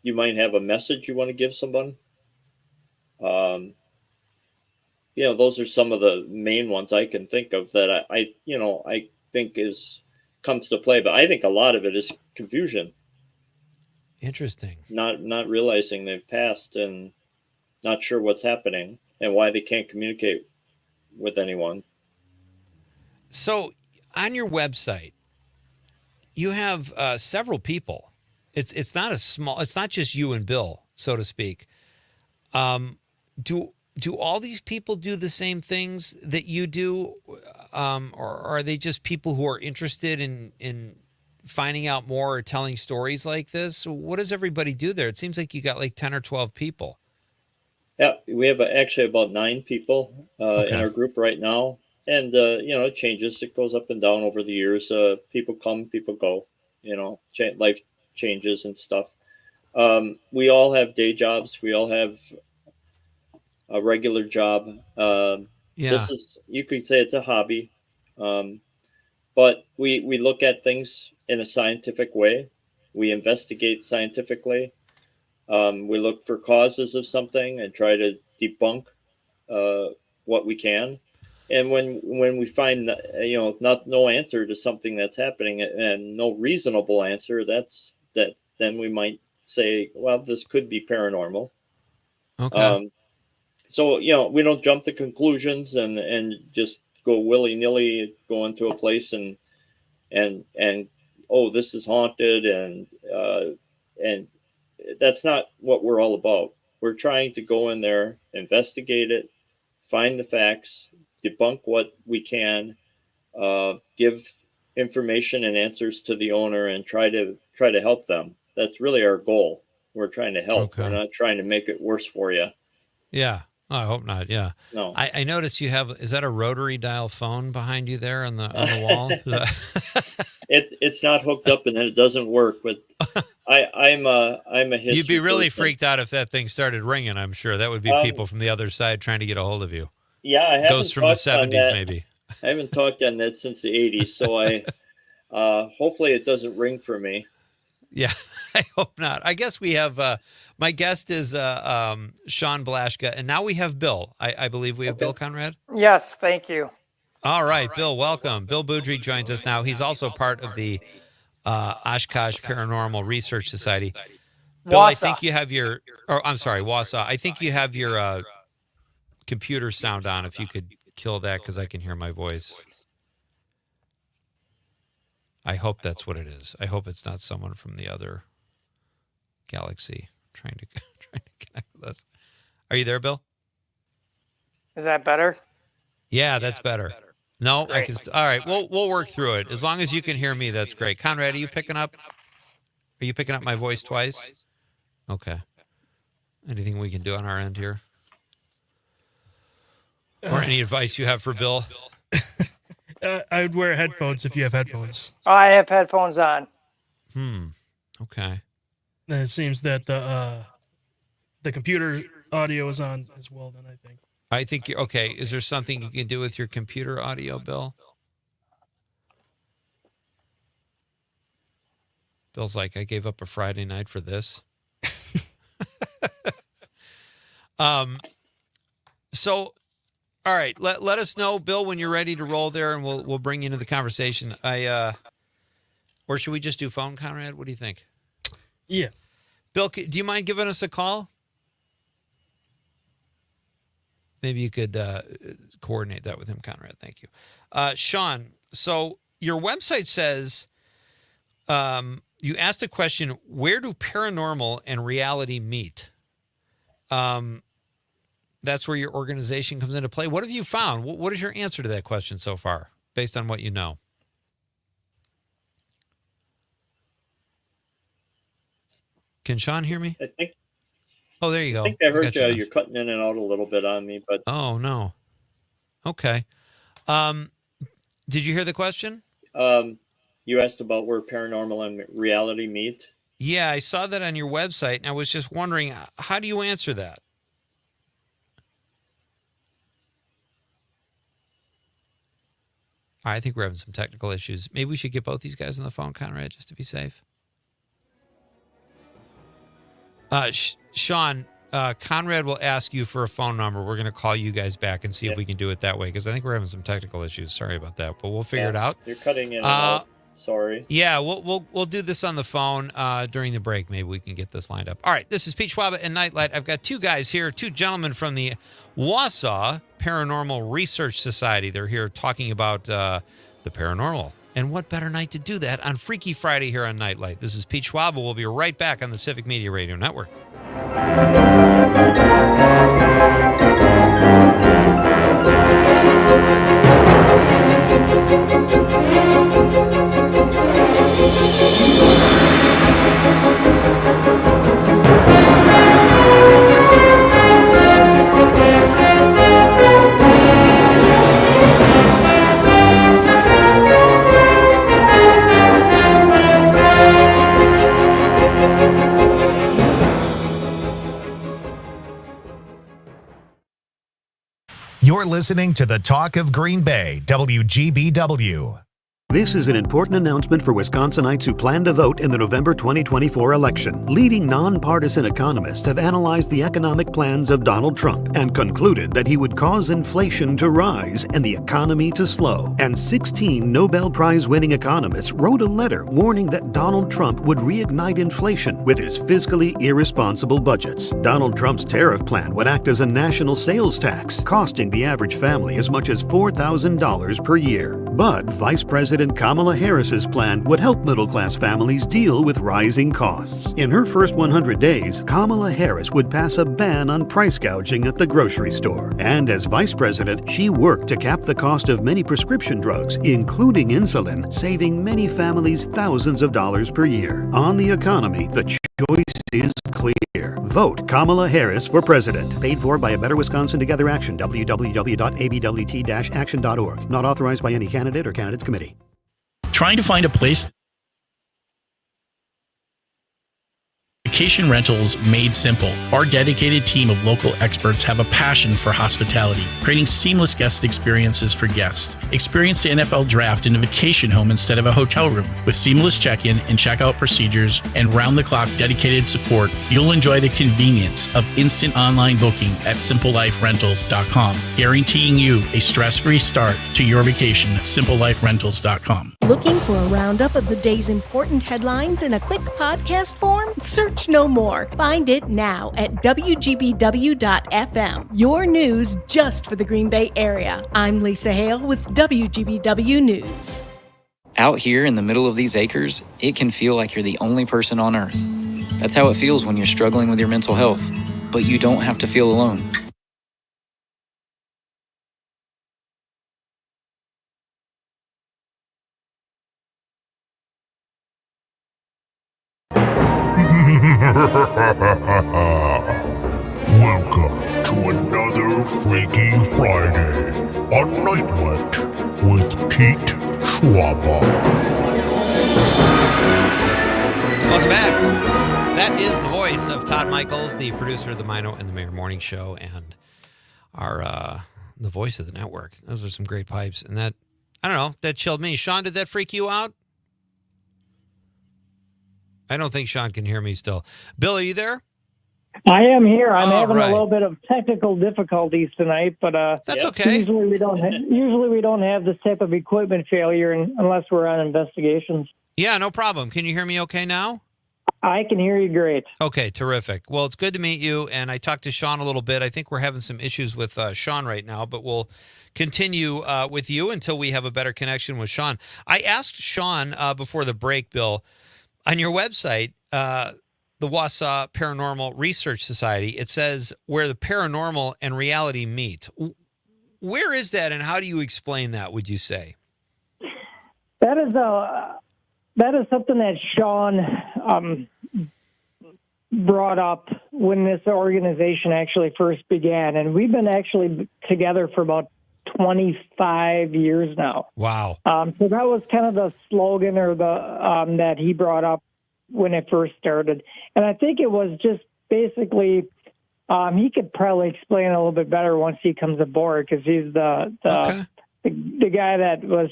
You might have a message you want to give someone. Those are some of the main ones I can think of that I think comes to play. But I think a lot of it is confusion. Interesting. Not realizing they've passed and not sure what's happening and why they can't communicate with anyone. So on your website, you have several people. It's not just you and Bill, so to speak. Do all these people do the same things that you do, or are they just people who are interested in finding out more or telling stories like this? What does everybody do there? It seems like you got like 10 or 12 people. Yeah, we have actually about 9 people in our group right now. And, it changes. It goes up and down over the years. People come, people go, life changes and stuff. We all have day jobs. We all have a regular job. This is, you could say it's a hobby. But we look at things in a scientific way. We investigate scientifically. We look for causes of something and try to debunk what we can. And when we find no answer to something that's happening and no reasonable answer, then we might say, well, this could be paranormal. Okay. So we don't jump to conclusions and just go willy-nilly, go into a place and oh, this is haunted and that's not what we're all about. We're trying to go in there, investigate it, find the facts, debunk what we can, give information and answers to the owner, and try to help them. That's really our goal. We're trying to help. Okay. We're not trying to make it worse for you. Yeah. Oh, I hope not. Yeah. No. I noticed you have. Is that a rotary dial phone behind you there on the wall? It's not hooked up and then it doesn't work. But I'm a history. You'd be really person. freaked out if that thing started ringing. I'm sure that would be people from the other side trying to get a hold of you. Yeah, I haven't Ghosts from the talked on 70s, that. maybe. I haven't talked on that since the 80s, so I hopefully it doesn't ring for me. Yeah, I hope not. I guess we have my guest is Sean Blaschka, and now we have Bill. I believe we have Bill Conrad. Yes, thank you. All right, Bill, welcome. Bill Boudry joins us now. He's also part of the Oshkosh Paranormal Research Society. Bill, I think you have your, I'm sorry, Wausau. I think you have your computer sound on. If you could kill that, because I can hear my voice. I hope that's what it is. I hope it's not someone from the other galaxy trying to connect with us. Are you there, Bill? Is that better? Yeah, that's better. No, great. I can. All right, we'll work through it. As long as you can hear me, that's great. Conrad, are you picking up? Are you picking up my voice twice? Okay. Anything we can do on our end here? Or any advice you have for Bill? I would wear headphones if you have headphones. I have headphones on. Okay. And it seems that the computer audio is on as well. Then I think. I think you're okay. Is there something you can do with your computer audio, Bill? Bill's like, I gave up a Friday night for this. So, all right, let us know, Bill, when you're ready to roll there, and we'll bring you into the conversation. Or should we just do phone, Conrad? What do you think? Yeah. Bill, do you mind giving us a call? Maybe you could coordinate that with him, Conrad. Thank you. Sean, so your website says you asked a question, where do paranormal and reality meet? That's where your organization comes into play. What have you found? What is your answer to that question so far, based on what you know? Can Sean hear me? I think. Oh, there you go. I think I heard got you. You're cutting in and out a little bit on me, but. Oh no. Okay. Did you hear the question? You asked about where paranormal and reality meet. Yeah, I saw that on your website, and I was just wondering, how do you answer that? I think we're having some technical issues. Maybe we should get both these guys on the phone, Conrad, just to be safe. Sean, Conrad will ask you for a phone number. We're going to call you guys back and see if we can do it that way, because I think we're having some technical issues. Sorry about that, but we'll figure it out. You're cutting in and out. Sorry. Yeah, we'll do this on the phone during the break. Maybe we can get this lined up. All right, this is Pete Schwaba and Nite Lite. I've got two guys here, two gentlemen from the Wausau Paranormal Research Society. They're here talking about the paranormal. And what better night to do that on Freaky Friday here on Nite Lite. This is Pete Schwaba. We'll be right back on the Civic Media Radio Network. You're listening to the Talk of Green Bay, WGBW. This is an important announcement for Wisconsinites who plan to vote in the November 2024 election. Leading nonpartisan economists have analyzed the economic plans of Donald Trump and concluded that he would cause inflation to rise and the economy to slow. And 16 Nobel Prize-winning economists wrote a letter warning that Donald Trump would reignite inflation with his fiscally irresponsible budgets. Donald Trump's tariff plan would act as a national sales tax, costing the average family as much as $4,000 per year. But Vice President Kamala Harris's plan would help middle-class families deal with rising costs. In her first 100 days, Kamala Harris would pass a ban on price gouging at the grocery store. And as vice president, she worked to cap the cost of many prescription drugs, including insulin, saving many families thousands of dollars per year. On the economy, the choice is clear. Vote Kamala Harris for president. Paid for by A Better Wisconsin Together Action, www.abwt-action.org. Not authorized by any candidate or candidates committee. Trying to find a place. Vacation Rentals Made Simple. Our dedicated team of local experts have a passion for hospitality, creating seamless guest experiences for guests. Experience the NFL Draft in a vacation home instead of a hotel room. With seamless check-in and check-out procedures and round-the-clock dedicated support, you'll enjoy the convenience of instant online booking at simpleliferentals.com, guaranteeing you a stress-free start to your vacation. simpleliferentals.com. Looking for a roundup of the day's important headlines in a quick podcast form? Search no more. Find it now at WGBW.FM. Your news just for the Green Bay area. I'm Lisa Hale with WGBW News. Out here in the middle of these acres, it can feel like you're the only person on Earth. That's how it feels when you're struggling with your mental health. But you don't have to feel alone. Welcome to another Freaky Friday on Night Light with Pete Schwaba. Welcome back. That is the voice of Todd Michaels, the producer of the Mino and the Mayor Morning Show, and our the voice of the network. Those are some great pipes, and that, I don't know, that chilled me. Sean, did that freak you out? I don't think Sean can hear me still. Bill, are you there? I am here. I'm having right. a little bit of technical difficulties tonight, but that's okay. Usually we don't have this type of equipment failure unless we're on investigations. Yeah, no problem. Can you hear me okay now? I can hear you great. Okay, terrific. Well, it's good to meet you, and I talked to Sean a little bit. I think we're having some issues with Sean right now, but we'll continue with you until we have a better connection with Sean. I asked Sean before the break, Bill, on your website, the Wausau Paranormal Research Society, it says where the paranormal and reality meet. Where is that, and how do you explain that, would you say? That is something that Sean brought up when this organization actually first began, and we've been actually together for about 25 years now. Wow. So that was kind of the slogan or the that he brought up when it first started. And I think it was just basically, he could probably explain it a little bit better once he comes aboard, because he's the guy that was,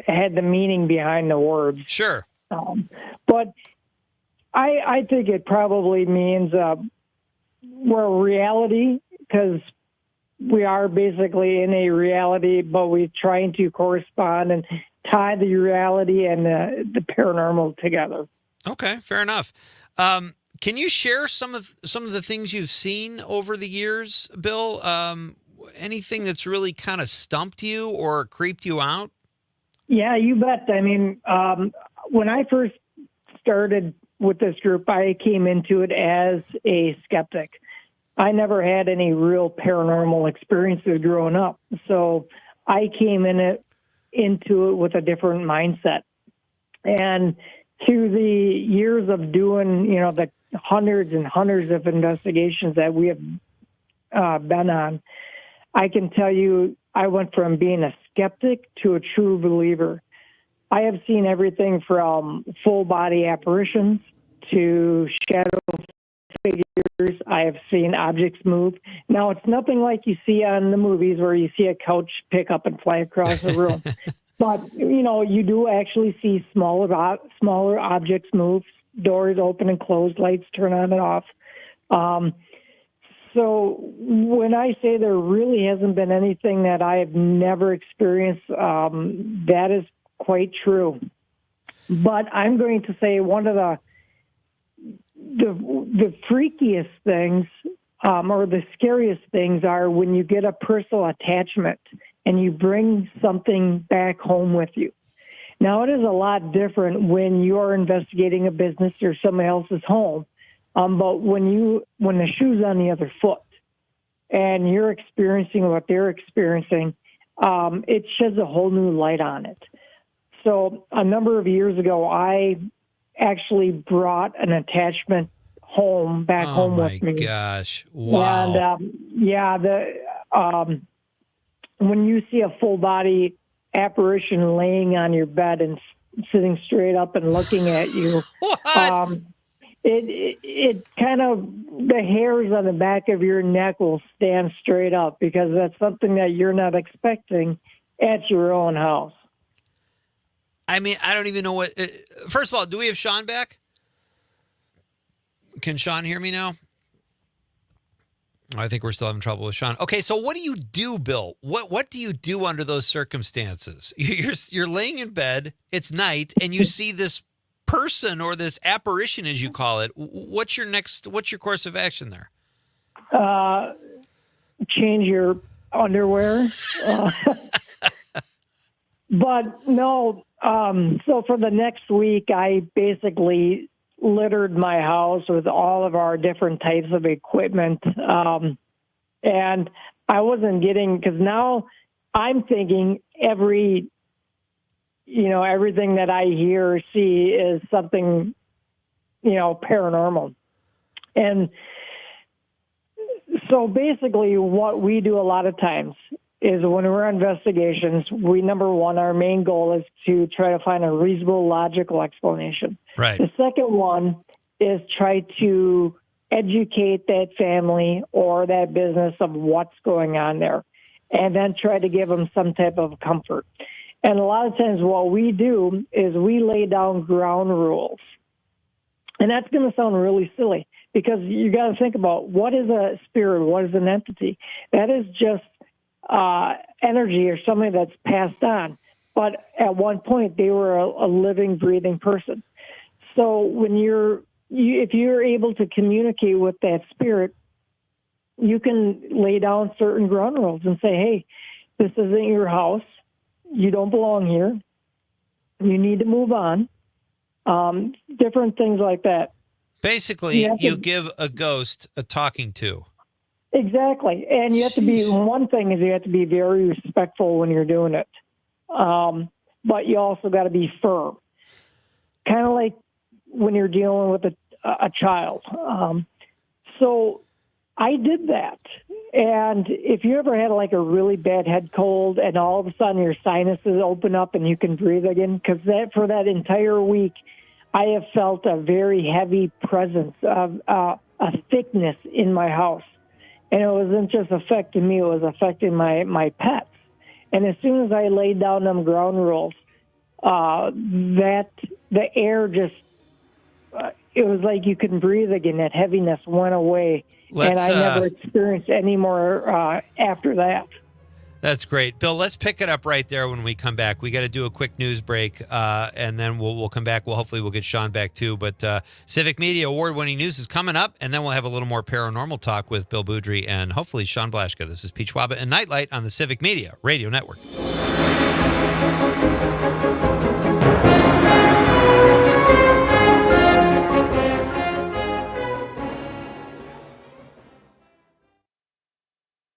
had the meaning behind the words. Sure. But I think it probably means we're a reality, because we are basically in a reality, but we're trying to correspond and tie the reality and the paranormal together. Okay, fair enough. Can you share some of the things you've seen over the years, Bill? Anything that's really kind of stumped you or creeped you out? Yeah, you bet. I mean, when I first started with this group, I came into it as a skeptic. I never had any real paranormal experiences growing up, so I came into it with a different mindset. And through the years of doing, the hundreds and hundreds of investigations that we have been on, I can tell you I went from being a skeptic to a true believer. I have seen everything from full body apparitions to shadow figures. I have seen objects move. Now, it's nothing like you see on the movies where you see a couch pick up and fly across the room. But, you do actually see smaller objects move, doors open and close, lights turn on and off. So when I say there really hasn't been anything that I have never experienced, that is quite true. But I'm going to say one of the freakiest things or the scariest things are when you get a personal attachment and you bring something back home with you. Now, it is a lot different when you're investigating a business or somebody else's home. But when the shoe's on the other foot and you're experiencing what they're experiencing, it sheds a whole new light on it. So a number of years ago, I actually brought an attachment back home with me. Oh my gosh! Wow. And when you see a full body apparition laying on your bed and sitting straight up and looking at you, it kind of, the hairs on the back of your neck will stand straight up, because that's something that you're not expecting at your own house. I mean, I don't even know what. First of all, do we have Sean back? Can Sean hear me now? I think we're still having trouble with Sean. Okay, so what do you do, Bill? What do you do under those circumstances? You're laying in bed, it's night, and you see this person or this apparition, as you call it. What's your course of action there? Change your underwear. But no, so for the next week, I basically littered my house with all of our different types of equipment. And I wasn't getting, because now I'm thinking everything that I hear or see is something paranormal. And so basically what we do a lot of times is when we're on investigations, number one, our main goal is to try to find a reasonable, logical explanation. Right. The second one is try to educate that family or that business of what's going on there, and then try to give them some type of comfort. And a lot of times what we do is we lay down ground rules. And that's going to sound really silly because you got to think about what is a spirit, what is an entity. That is just energy or something that's passed on. But at one point, they were a living, breathing person. So when if you're able to communicate with that spirit, you can lay down certain ground rules and say, hey, this isn't your house. You don't belong here. You need to move on. Different things like that. Basically, you give a ghost a talking to. Exactly. And you have to be, one thing is you have to be very respectful when you're doing it. But you also got to be firm. Kind of like when you're dealing with a child. So I did that. And if you ever had like a really bad head cold and all of a sudden your sinuses open up and you can breathe again, because for that entire week, I have felt a very heavy presence of a thickness in my house. And it wasn't just affecting me, it was affecting my pets. And as soon as I laid down them ground rules, the air just, it was like you couldn't breathe again. That heaviness went away. And I never experienced any more after that. That's great. Bill, let's pick it up right there when we come back. We got to do a quick news break, and then we'll come back. Hopefully we'll get Sean back too. But Civic Media award-winning news is coming up, and then we'll have a little more paranormal talk with Bill Boudry and hopefully Sean Blaschka. This is Pete Schwaba and Nite Lite on the Civic Media Radio Network.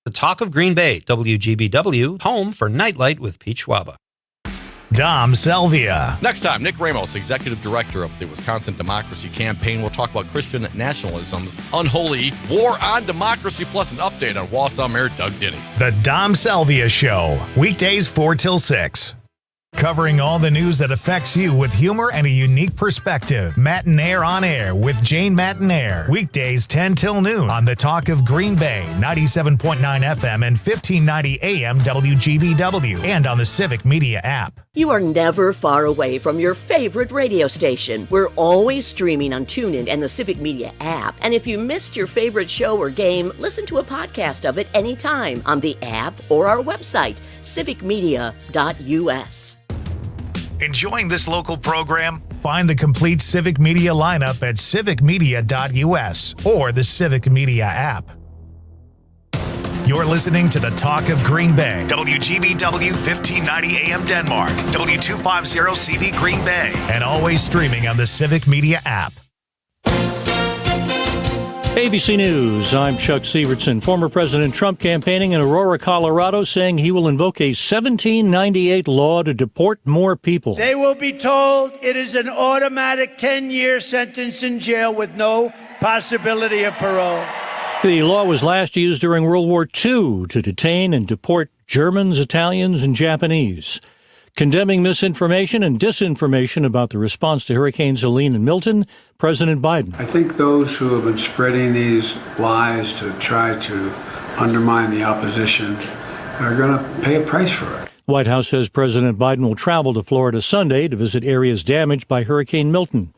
The Talk of Green Bay, WGBW, home for Nite Lite with Pete Schwaba. Dom Salvia. Next time, Nick Ramos, Executive Director of the Wisconsin Democracy Campaign, will talk about Christian nationalism's unholy war on democracy, plus an update on Wausau Mayor Doug Denny. The Dom Salvia Show, weekdays 4 till 6. Covering all the news that affects you with humor and a unique perspective. Matinaire on Air with Jane Matinaire. Weekdays 10 till noon on the Talk of Green Bay, 97.9 FM and 1590 AM WGBW, and on the Civic Media app. You are never far away from your favorite radio station. We're always streaming on TuneIn and the Civic Media app. And if you missed your favorite show or game, listen to a podcast of it anytime on the app or our website, civicmedia.us. Enjoying this local program? Find the complete Civic Media lineup at civicmedia.us or the Civic Media app. You're listening to the Talk of Green Bay, WGBW 1590 AM Denmark, W250CV Green Bay, and always streaming on the Civic Media app. ABC News, I'm Chuck Sievertson. Former President Trump campaigning in Aurora, Colorado, saying he will invoke a 1798 law to deport more people. They will be told it is an automatic 10-year sentence in jail with no possibility of parole. The law was last used during World War II to detain and deport Germans, Italians, and Japanese. Condemning misinformation and disinformation about the response to Hurricanes Helene and Milton, President Biden. I think those who have been spreading these lies to try to undermine the opposition are going to pay a price for it. White House says President Biden will travel to Florida Sunday to visit areas damaged by Hurricane Milton.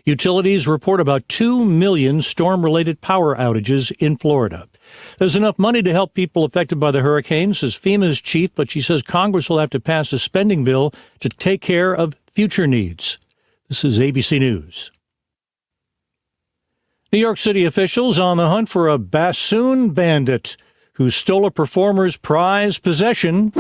Utilities report about 2 million storm-related power outages in Florida. There's enough money to help people affected by the hurricane, says FEMA's chief, but she says Congress will have to pass a spending bill to take care of future needs. This is ABC News. New York City officials on the hunt for a bassoon bandit who stole a performer's prized possession,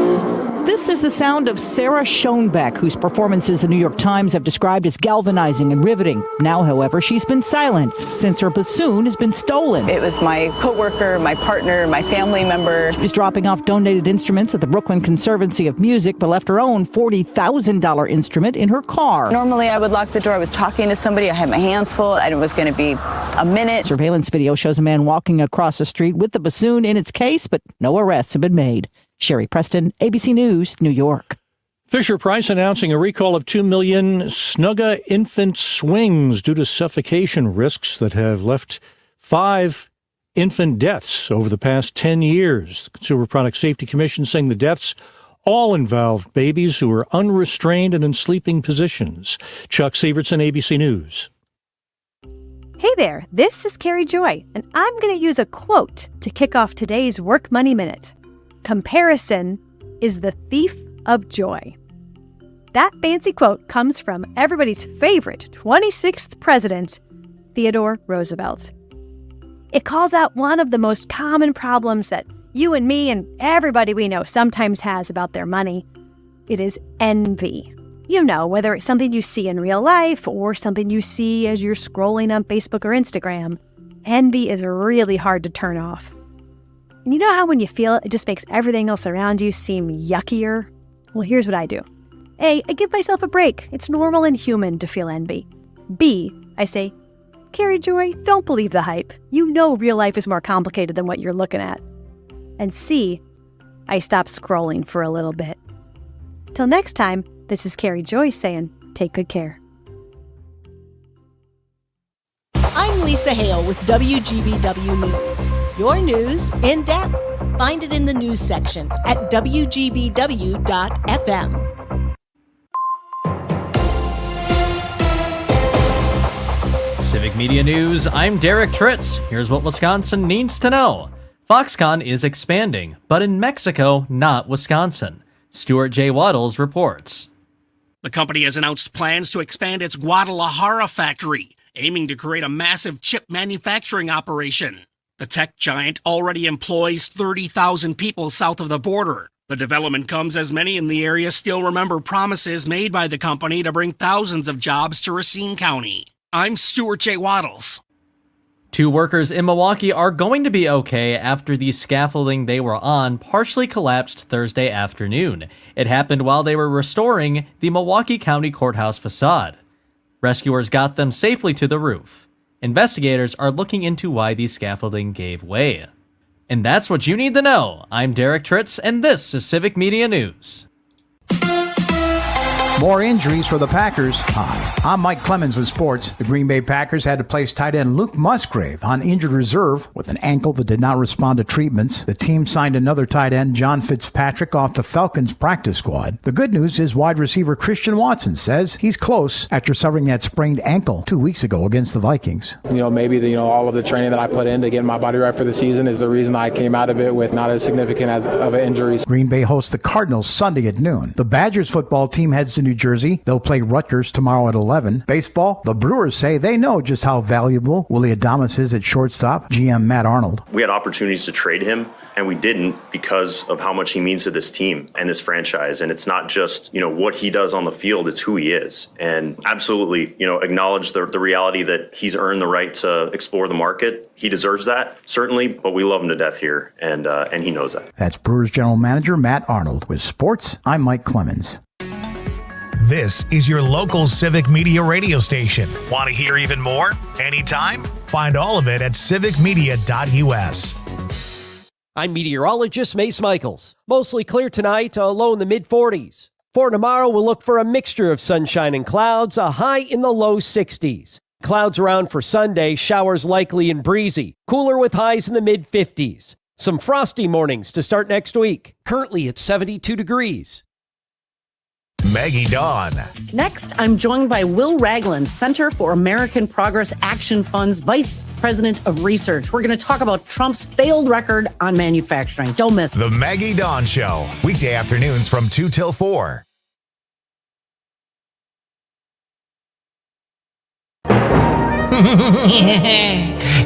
This is the sound of Sarah Schoenbeck, whose performances the New York Times have described as galvanizing and riveting. Now, however, she's been silenced since her bassoon has been stolen. It was my coworker, my partner, my family member. She's dropping off donated instruments at the Brooklyn Conservancy of Music, but left her own $40,000 instrument in her car. Normally, I would lock the door. I was talking to somebody. I had my hands full, and it was going to be a minute. Surveillance video shows a man walking across the street with the bassoon in its case, but no arrests have been made. Sherry Preston, ABC News, New York. Fisher-Price announcing a recall of 2 million Snugga infant swings due to suffocation risks that have left 5 infant deaths over the past 10 years. The Consumer Product Safety Commission saying the deaths all involved babies who were unrestrained and in sleeping positions. Chuck Sievertson, ABC News. Hey there, this is Carrie Joy, and I'm going to use a quote to kick off today's Work Money Minute. Comparison is the thief of joy. That fancy quote comes from everybody's favorite 26th president, Theodore Roosevelt. It calls out one of the most common problems that you and me and everybody we know sometimes has about their money. It is envy. You know, whether it's something you see in real life or something you see as you're scrolling on Facebook or Instagram, envy is really hard to turn off. And you know how when you feel it just makes everything else around you seem yuckier? Well, here's what I do. A, I give myself a break. It's normal and human to feel envy. B, I say, Carrie Joy, don't believe the hype. You know real life is more complicated than what you're looking at. And C, I stop scrolling for a little bit. Till next time, this is Carrie Joy saying, take good care. I'm Lisa Hale with WGBW News. Your news in depth. Find it in the news section at WGBW.fm. Civic Media News, I'm Derek Tritz. Here's what Wisconsin needs to know. Foxconn is expanding, but in Mexico, not Wisconsin. Stuart J. Waddles reports. The company has announced plans to expand its Guadalajara factory, aiming to create a massive chip manufacturing operation. The tech giant already employs 30,000 people south of the border. The development comes as many in the area still remember promises made by the company to bring thousands of jobs to Racine County. I'm Stuart J. Waddles. 2 workers in Milwaukee are going to be okay after the scaffolding they were on partially collapsed Thursday afternoon. It happened while they were restoring the Milwaukee County Courthouse facade. Rescuers got them safely to the roof. Investigators are looking into why the scaffolding gave way. And that's what you need to know. I'm Derek Tritz, and this is Civic Media News. More injuries for the Packers. Hi, I'm Mike Clemens with sports. The Green Bay Packers had to place tight end Luke Musgrave on injured reserve with an ankle that did not respond to treatments. The team signed another tight end, John Fitzpatrick, off the Falcons practice squad. The good news is wide receiver Christian Watson says he's close after suffering that sprained ankle 2 weeks ago against the Vikings. Maybe all of the training that I put in to get my body right for the season is the reason I came out of it with not as significant of an injury. Green Bay hosts the Cardinals Sunday at noon. The Badgers football team heads to New Jersey. They'll play Rutgers tomorrow at 11. Baseball, the Brewers say they know just how valuable Willie Adames is at shortstop. GM Matt Arnold. We had opportunities to trade him, and we didn't because of how much he means to this team and this franchise. And it's not just, what he does on the field, it's who he is. And absolutely, acknowledge the reality that he's earned the right to explore the market. He deserves that, certainly, but we love him to death here, and he knows that. That's Brewers General Manager Matt Arnold. With sports, I'm Mike Clemens. This is your local Civic Media radio station. Want to hear even more? Anytime? Find all of it at civicmedia.us. I'm meteorologist Mace Michaels. Mostly clear tonight, a low in the mid-40s. For tomorrow, we'll look for a mixture of sunshine and clouds, a high in the low 60s. Clouds around for Sunday, showers likely and breezy. Cooler with highs in the mid-50s. Some frosty mornings to start next week. Currently at 72 degrees. Maggie Dawn. Next, I'm joined by Will Ragland, Center for American Progress Action Fund's Vice President of Research. We're going to talk about Trump's failed record on manufacturing. Don't miss The Maggie Dawn Show, weekday afternoons from 2 till 4.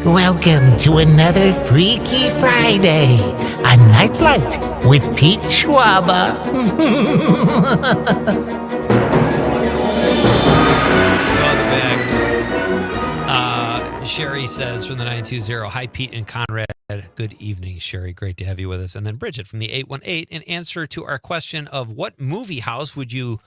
Welcome to another Freaky Friday on Night Light with Pete Schwaba. Welcome back. Sherry says from the 920, hi, Pete and Conrad. Good evening, Sherry. Great to have you with us. And then Bridget from the 818, in answer to our question of what movie house would you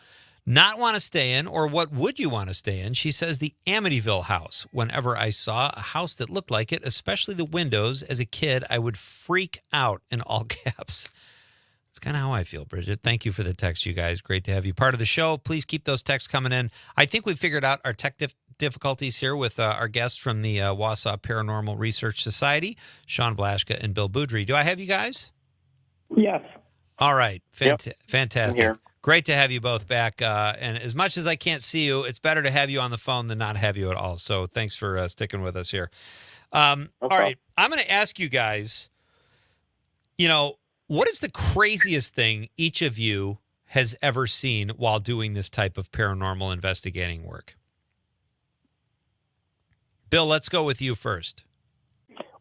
not want to stay in, or what would you want to stay in? She says the Amityville house. Whenever I saw a house that looked like it, especially the windows, as a kid, I would freak out, in all caps. That's kind of how I feel, Bridget. Thank you for the text, you guys. Great to have you part of the show. Please keep those texts coming in. I think we figured out our tech difficulties here with our guests from the Wausau Paranormal Research Society, Sean Blaschka and Bill Boudry. Do I have you guys? Yes. All right. Yep. Fantastic. I'm here. Great to have you both back. And as much as I can't see you, it's better to have you on the phone than not have you at all. So thanks for sticking with us here. All right. I'm going to ask you guys, what is the craziest thing each of you has ever seen while doing this type of paranormal investigating work? Bill, let's go with you first.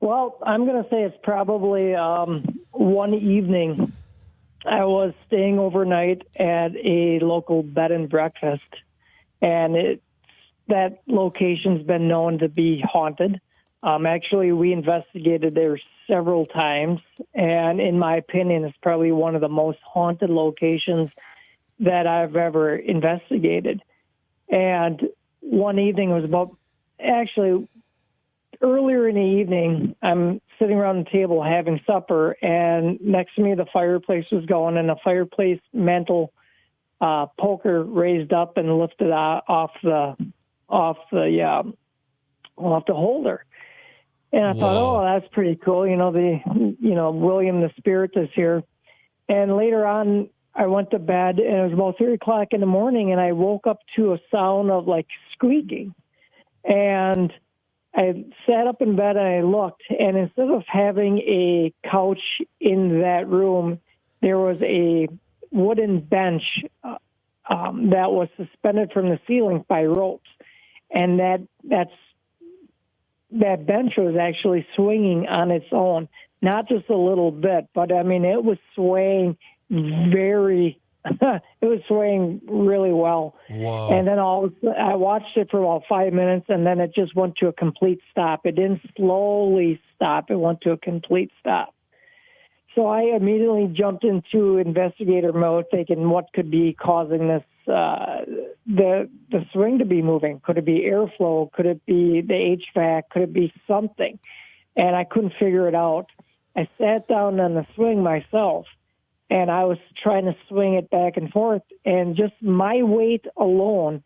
Well, I'm going to say it's probably one evening I was staying overnight at a local bed and breakfast, and that location's been known to be haunted. Actually, we investigated there several times, and in my opinion, it's probably one of the most haunted locations that I've ever investigated. And one evening was actually earlier in the evening, I'm sitting around the table having supper, and next to me the fireplace was going, and the fireplace mantle poker raised up and lifted off the holder. And I thought, oh, that's pretty cool. William the Spirit is here. And later on, I went to bed, and it was about 3 o'clock in the morning, and I woke up to a sound of like squeaking. And I sat up in bed and I looked, and instead of having a couch in that room, there was a wooden bench that was suspended from the ceiling by ropes. And that bench was actually swinging on its own, not just a little bit, but I mean, it was swaying it was swaying really well. Whoa. And then I watched it for about 5 minutes, and then it just went to a complete stop. It didn't slowly stop. It went to a complete stop. So I immediately jumped into investigator mode, thinking what could be causing this, the swing to be moving. Could it be airflow? Could it be the HVAC? Could it be something? And I couldn't figure it out. I sat down on the swing myself, and I was trying to swing it back and forth, and just my weight alone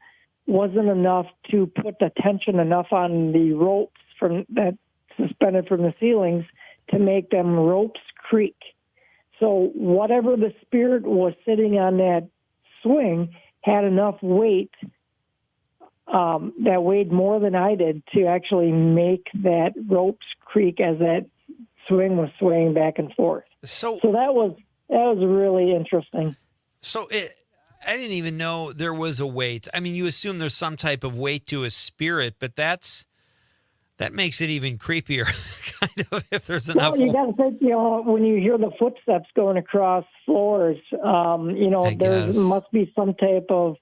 wasn't enough to put the tension enough on the ropes that suspended from the ceilings to make them ropes creak. So whatever the spirit was sitting on that swing had enough weight that weighed more than I did to actually make that ropes creak as that swing was swaying back and forth. So that was really interesting. So I didn't even know there was a weight. I mean, you assume there's some type of weight to a spirit, but that makes it even creepier, kind of, if there's enough. Well, you got to think, when you hear the footsteps going across floors, there must be some type of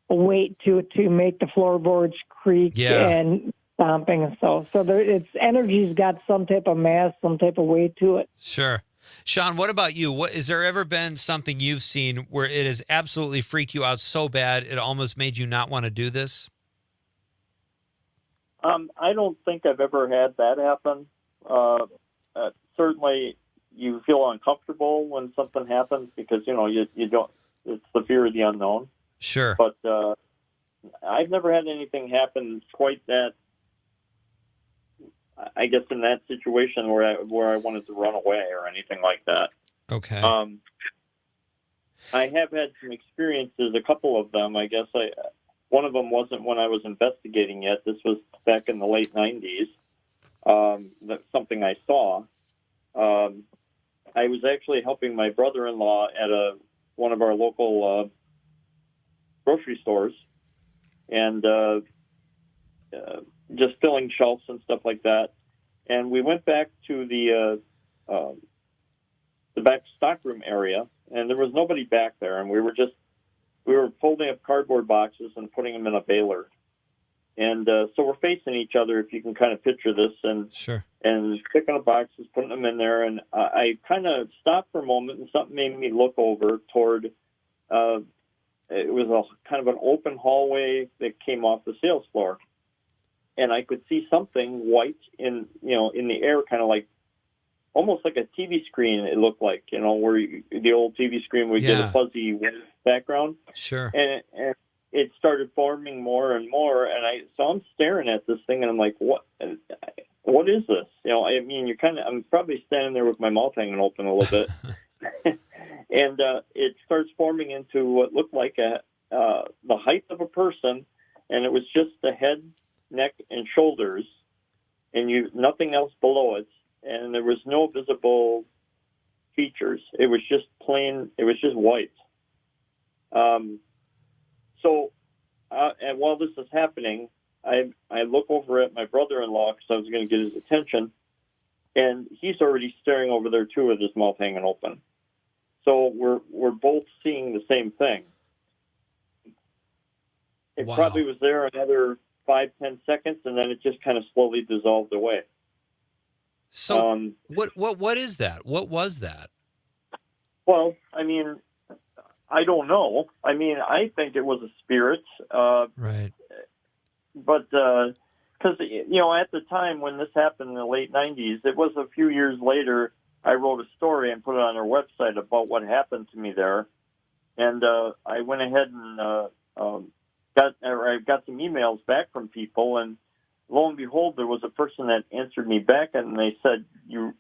weight to it to make the floorboards creak and stomping and stuff. So its energy's got some type of mass, some type of weight to it. Sure. Sean, what about you? Has there ever been something you've seen where it has absolutely freaked you out so bad it almost made you not want to do this? I don't think I've ever had that happen. Certainly, you feel uncomfortable when something happens because you don't. It's the fear of the unknown. Sure. But I've never had anything happen quite that. I guess in that situation where I wanted to run away or anything like that. Okay. I have had some experiences, a couple of them. I guess one of them wasn't when I was investigating yet. This was back in the late 90s. That's something I saw. I was actually helping my brother-in-law at one of our local grocery stores, and just filling shelves and stuff like that. And we went back to the back stockroom area, and there was nobody back there, and we were folding up cardboard boxes and putting them in a baler. And so we're facing each other, if you can kind of picture this, and Sure. and picking up boxes, putting them in there. And I kind of stopped for a moment, and something made me look over toward. It was a kind of an open hallway that came off the sales floor, and I could see something white in the air, kind of like almost like a TV screen. It looked like, where the old TV screen would get a fuzzy white background. Sure. And it started forming more and more, and I'm staring at this thing, and I'm like, what is this? I mean, I'm probably standing there with my mouth hanging open a little bit, and it starts forming into what looked like the height of a person, and it was just the head, neck, and shoulders, and nothing else below it, and there was no visible features. It was just plain. It was just white. So, and while this is happening, I look over at my brother-in-law because I was going to get his attention, and he's already staring over there too with his mouth hanging open. So we're both seeing the same thing. It probably was there another 5-10 seconds, and then it just kind of slowly dissolved away. So what is that? What was that? Well, I mean, I don't know. I mean, I think it was a spirit. Right. But because, at the time when this happened in the late 90s, it was a few years later, I wrote a story and put it on our website about what happened to me there. And I went ahead and I got some emails back from people, and lo and behold, there was a person that answered me back, and they said, you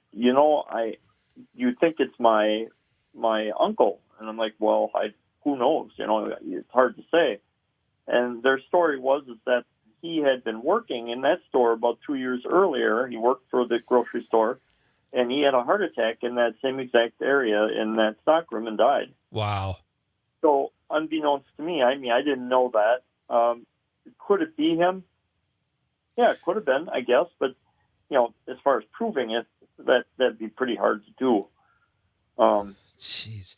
think it's my uncle? And I'm like, well, who knows? It's hard to say. And their story was that he had been working in that store about 2 years earlier. He worked for the grocery store, and he had a heart attack in that same exact area in that stockroom and died. Wow. So unbeknownst to me, I mean, I didn't know that. Could it be him? Yeah, it could have been, I guess. But, as far as proving it, that'd be pretty hard to do. Jeez.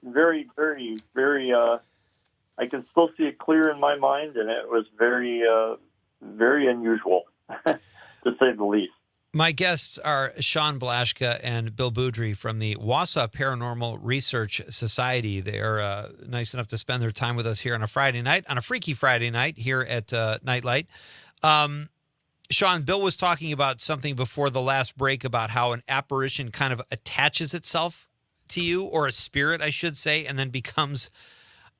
Very, very, very, I can still see it clear in my mind, and it was very, very unusual, to say the least. My guests are Sean Blaschka and Bill Boudry from the Wausau Paranormal Research Society. They are nice enough to spend their time with us here on a Friday night, on a freaky Friday night here at Nite Lite. Sean, Bill was talking about something before the last break about how an apparition kind of attaches itself to you, or a spirit, I should say, and then becomes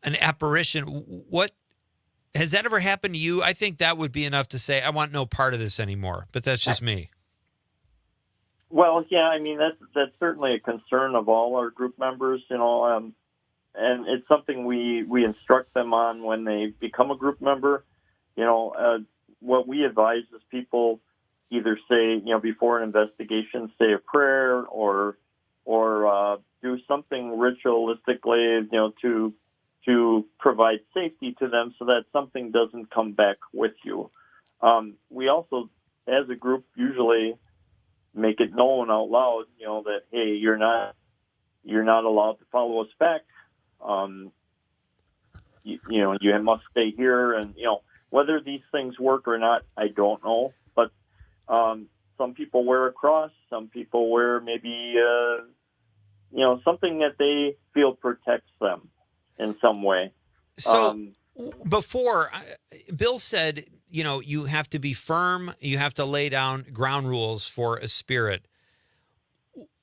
an apparition. What has that ever happened to you? I think that would be enough to say, I want no part of this anymore, but that's just me. Well, yeah, I mean, that's certainly a concern of all our group members, and it's something we instruct them on when they become a group member. What we advise is people either say, before an investigation, say a prayer or do something ritualistically, to provide safety to them so that something doesn't come back with you. We also, as a group, usually make it known out loud, that, hey, you're not allowed to follow us back. You must stay here, and whether these things work or not, I don't know. But some people wear a cross, some people wear maybe something that they feel protects them in some way. So before, Bill said, you have to be firm, you have to lay down ground rules for a spirit,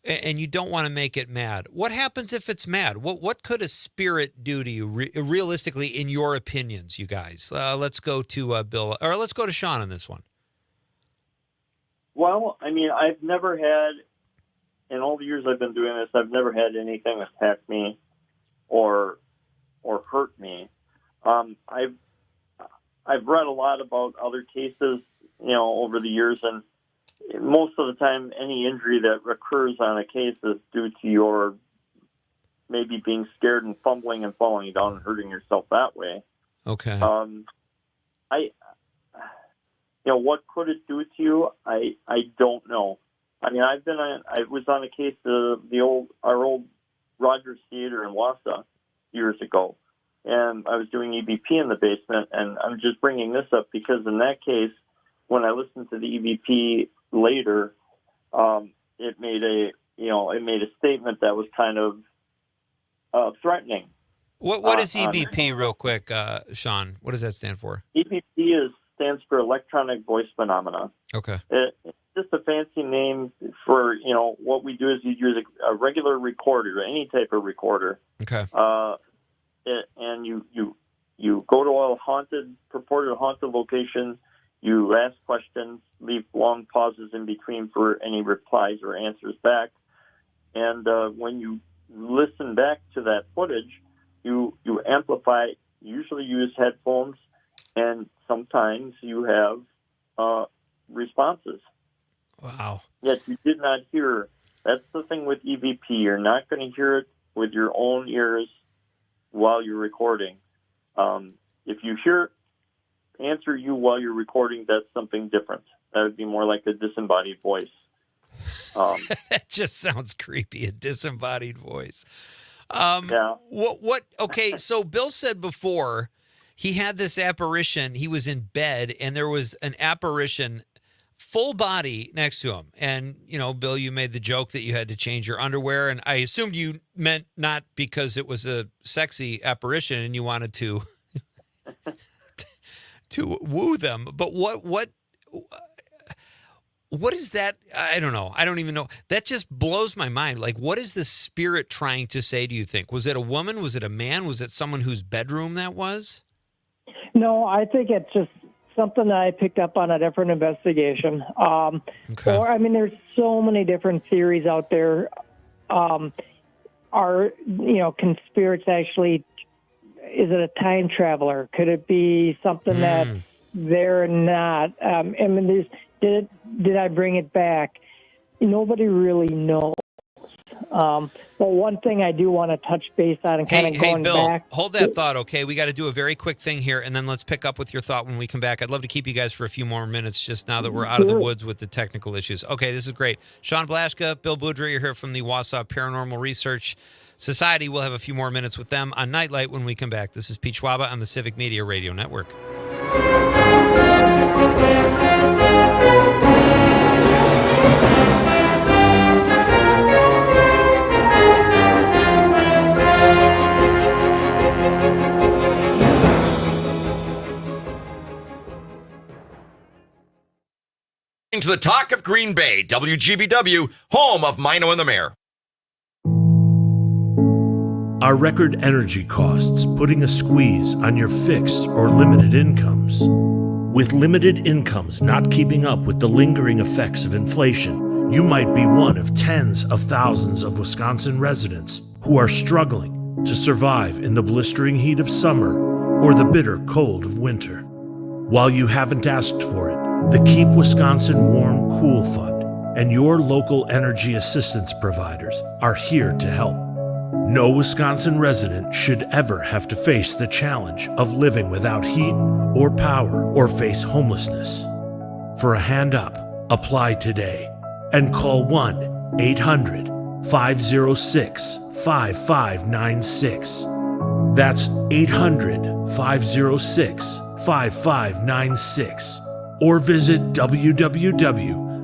and you don't want to make it mad. What happens if it's mad? What could a spirit do to you, realistically, in your opinions, you guys? Let's go to Bill, or let's go to Sean on this one. Well, I mean, I've never had, in all the years I've been doing this, I've never had anything attack me or hurt me. I've read a lot about other cases, over the years, and most of the time, any injury that occurs on a case is due to your maybe being scared and fumbling and falling down and hurting yourself that way. Okay. what could it do to you? I don't know. I mean, I was on a case of our old Rogers Theater in Wausau years ago, and I was doing EVP in the basement, and I'm just bringing this up because in that case, when I listened to the EVP later, it made a statement that was kind of threatening. What is EVP, real quick, Sean? What does that stand for? EVP stands for electronic voice phenomena. Okay. It's just a fancy name for, what we do is you use a regular recorder, any type of recorder. Okay. And you go to a purported haunted location, you ask questions, leave long pauses in between for any replies or answers back. And when you listen back to that footage, you amplify, usually use headphones, and sometimes you have responses. Wow. Yet you did not hear. That's the thing with EVP. You're not going to hear it with your own ears while you're recording. If you hear it answer you while you're recording, that's something different. That would be more like a disembodied voice. That just sounds creepy, a disembodied voice. Yeah. Okay, so Bill said before he had this apparition. He was in bed, and there was an apparition, full body, next to him. And, Bill, you made the joke that you had to change your underwear, and I assumed you meant not because it was a sexy apparition and you wanted to to woo them. But what is that? I don't know. I don't even know. That just blows my mind. Like, what is the spirit trying to say, do you think? Was it a woman? Was it a man? Was it someone whose bedroom that was? No, I think it's just something that I picked up on a different investigation. Okay. Or, there's so many different theories out there. Can spirits actually, is it a time traveler? Could it be something that's there and not? Did I bring it back? Nobody really knows. But one thing I do want to touch base on and kind of going Bill, back. Hold that thought, okay? We got to do a very quick thing here, and then let's pick up with your thought when we come back. I'd love to keep you guys for a few more minutes just now that we're out of the woods with the technical issues. Okay, this is great. Sean Blaschka, Bill Boudreaux, you're here from the Wausau Paranormal Research Society. We'll have a few more minutes with them on Nightlight when we come back. This is Pete Schwaba on the Civic Media Radio Network. To the Talk of Green Bay, WGBW, home of Mino and the Mayor. Are record energy costs putting a squeeze on your fixed or limited incomes? With limited incomes not keeping up with the lingering effects of inflation, you might be one of tens of thousands of Wisconsin residents who are struggling to survive in the blistering heat of summer or the bitter cold of winter. While you haven't asked for it, the Keep Wisconsin Warm Cool Fund and your local energy assistance providers are here to help. No Wisconsin resident should ever have to face the challenge of living without heat or power or face homelessness. For a hand up, apply today and call 1-800-506-5596. That's 800-506-5596. Or visit www.kwwf.org.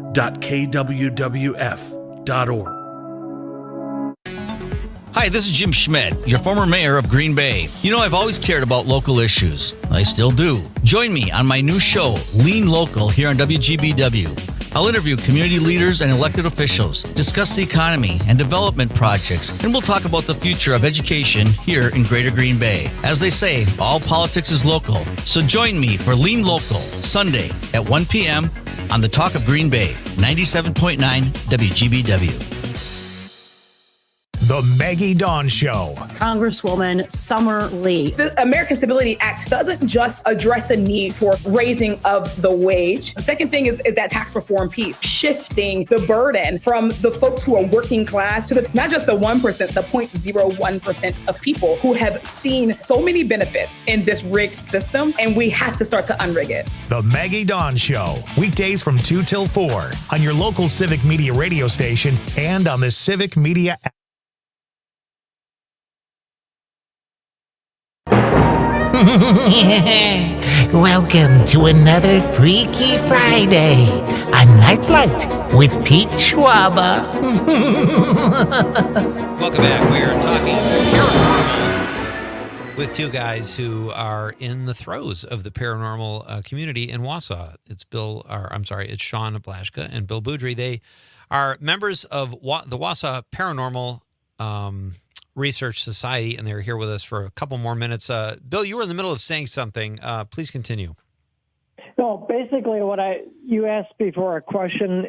Hi, this is Jim Schmidt, your former mayor of Green Bay. You know, I've always cared about local issues. I still do. Join me on my new show, Lean Local, here on WGBW. I'll interview community leaders and elected officials, discuss the economy and development projects, and we'll talk about the future of education here in Greater Green Bay. As they say, all politics is local. So join me for Lean Local, Sunday at 1 p.m. on the Talk of Green Bay, 97.9 WGBW. The Maggie Dawn Show. Congresswoman Summer Lee. The American Stability Act doesn't just address the need for raising of the wage. The second thing is that tax reform piece, shifting the burden from the folks who are working class to not just the 1%, the 0.01% of people who have seen so many benefits in this rigged system, and we have to start to unrig it. The Maggie Dawn Show. Weekdays from 2 till 4 on your local Civic Media radio station and on the Civic Media app. Welcome to another Freaky Friday, a Nightlight with Pete Schwaba. Welcome back. We are talking paranormal with two guys who are in the throes of the paranormal community in Wausau. It's it's Sean Blaschka and Bill Boudry. They are members of the Wausau Paranormal Research Society, and they're here with us for a couple more minutes. Bill, you were in the middle of saying something. Please continue. No, basically, you asked before a question: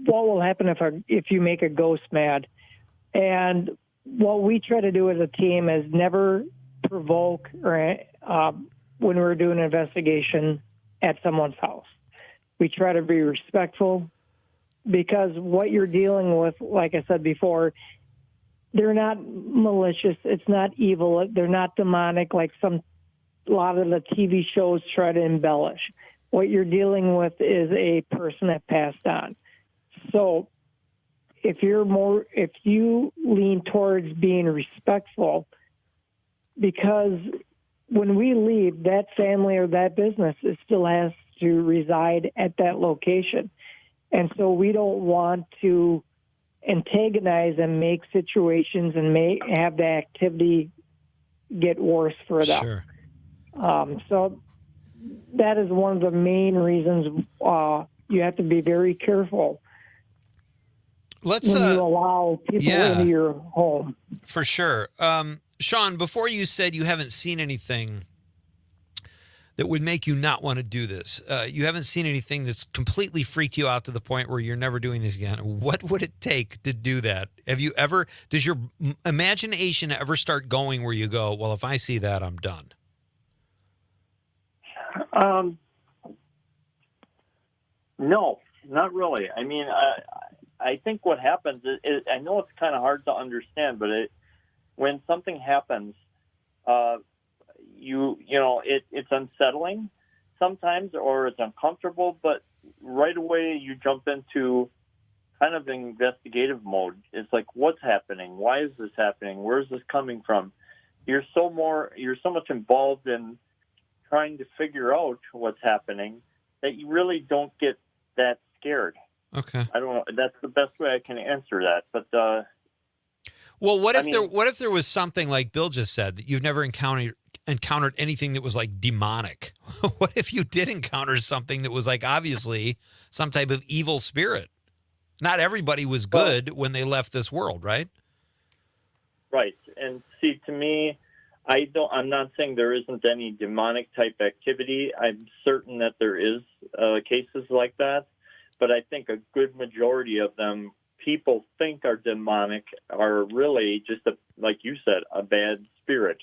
what will happen if you make a ghost mad? And what we try to do as a team is never provoke or when we're doing an investigation at someone's house. We try to be respectful because what you're dealing with, like I said before, they're not malicious. It's not evil. They're not demonic like a lot of the TV shows try to embellish. What you're dealing with is a person that passed on. So if you lean towards being respectful, because when we leave, that family or that business, it still has to reside at that location. And so we don't want to antagonize and make situations and have the activity get worse for them. Sure. So that is one of the main reasons you have to be very careful when you allow people into your home. For sure. Sean, before you said you haven't seen anything that would make you not want to do this. You haven't seen anything that's completely freaked you out to the point where you're never doing this again. What would it take to do that? Does your imagination ever start going where you go, well, if I see that, I'm done? No, not really. I mean, I think what happens is I know it's kind of hard to understand, but when something happens, it's unsettling sometimes, or it's uncomfortable, but right away you jump into kind of investigative mode. It's like, what's happening? Why is this happening? Where is this coming from? You're so much involved in trying to figure out what's happening that you really don't get that scared. Okay. I don't know. That's the best way I can answer that. But well, what if there was something like Bill just said that you've never encountered anything that was like demonic? What if you did encounter something that was like obviously some type of evil spirit? Not everybody was good when they left this world, right? Right. And see, to me, I'm not saying there isn't any demonic type activity. I'm certain that there is cases like that, but I think a good majority of them people think are demonic are really just like you said, a bad spirit.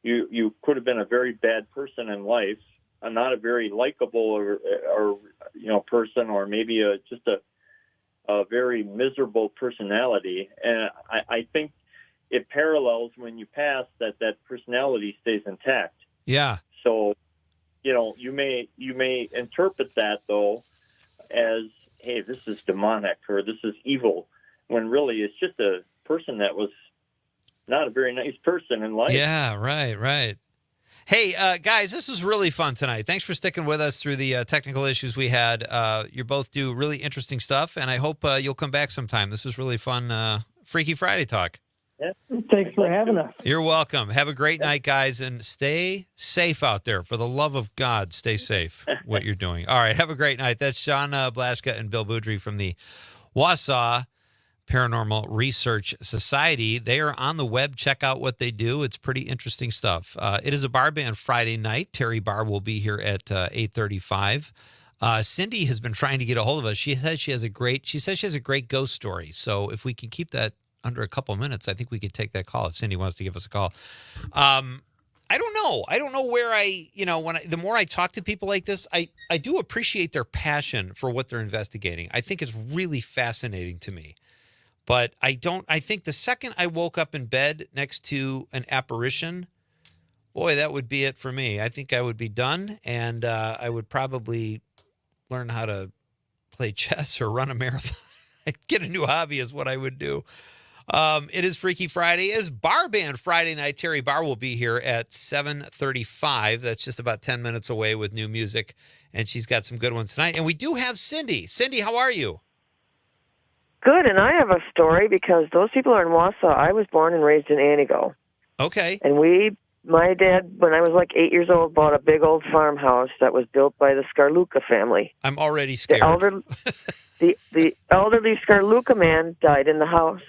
You could have been a very bad person in life, not a very likable or person, or maybe just a very miserable personality. And I think it parallels when you pass that personality stays intact. Yeah. So, you may interpret that though as, hey, this is demonic or this is evil, when really it's just a person that was not a very nice person in life. Yeah, right. Hey, guys, this was really fun tonight. Thanks for sticking with us through the technical issues we had. You both do really interesting stuff, and I hope you'll come back sometime. This is really fun, Freaky Friday talk. Yeah. Thanks for having us. You're welcome. Have a great night, guys, and stay safe out there. For the love of God, stay safe what you're doing. All right, have a great night. That's Sean Blaschka and Bill Boudry from the Wausau Paranormal Research Society. They are on the web. Check out what they do. It's pretty interesting stuff. It is a Barr Band Friday night. Terry Barr will be here at 8:35. Cindy has been trying to get a hold of us. She says she has a great ghost story. So if we can keep that under a couple minutes. I think we could take that call if Cindy wants to give us a call. I don't know. I don't know where the more I talk to people like this, I do appreciate their passion for what they're investigating. I think it's really fascinating to me. But I think the second I woke up in bed next to an apparition, boy, that would be it for me. I think I would be done, and I would probably learn how to play chess or run a marathon. Get a new hobby is what I would do. It is Freaky Friday. It is Barr Band Friday night. Terry Barr will be here at 7:35. That's just about 10 minutes away with new music, and she's got some good ones tonight. And we do have Cindy. Cindy, how are you? Good, and I have a story because those people are in Wausau. I was born and raised in Antigo. Okay. And my dad, when I was like 8 years old, bought a big old farmhouse that was built by the Scarluca family. I'm already scared. The elderly Scarluca man died in the house.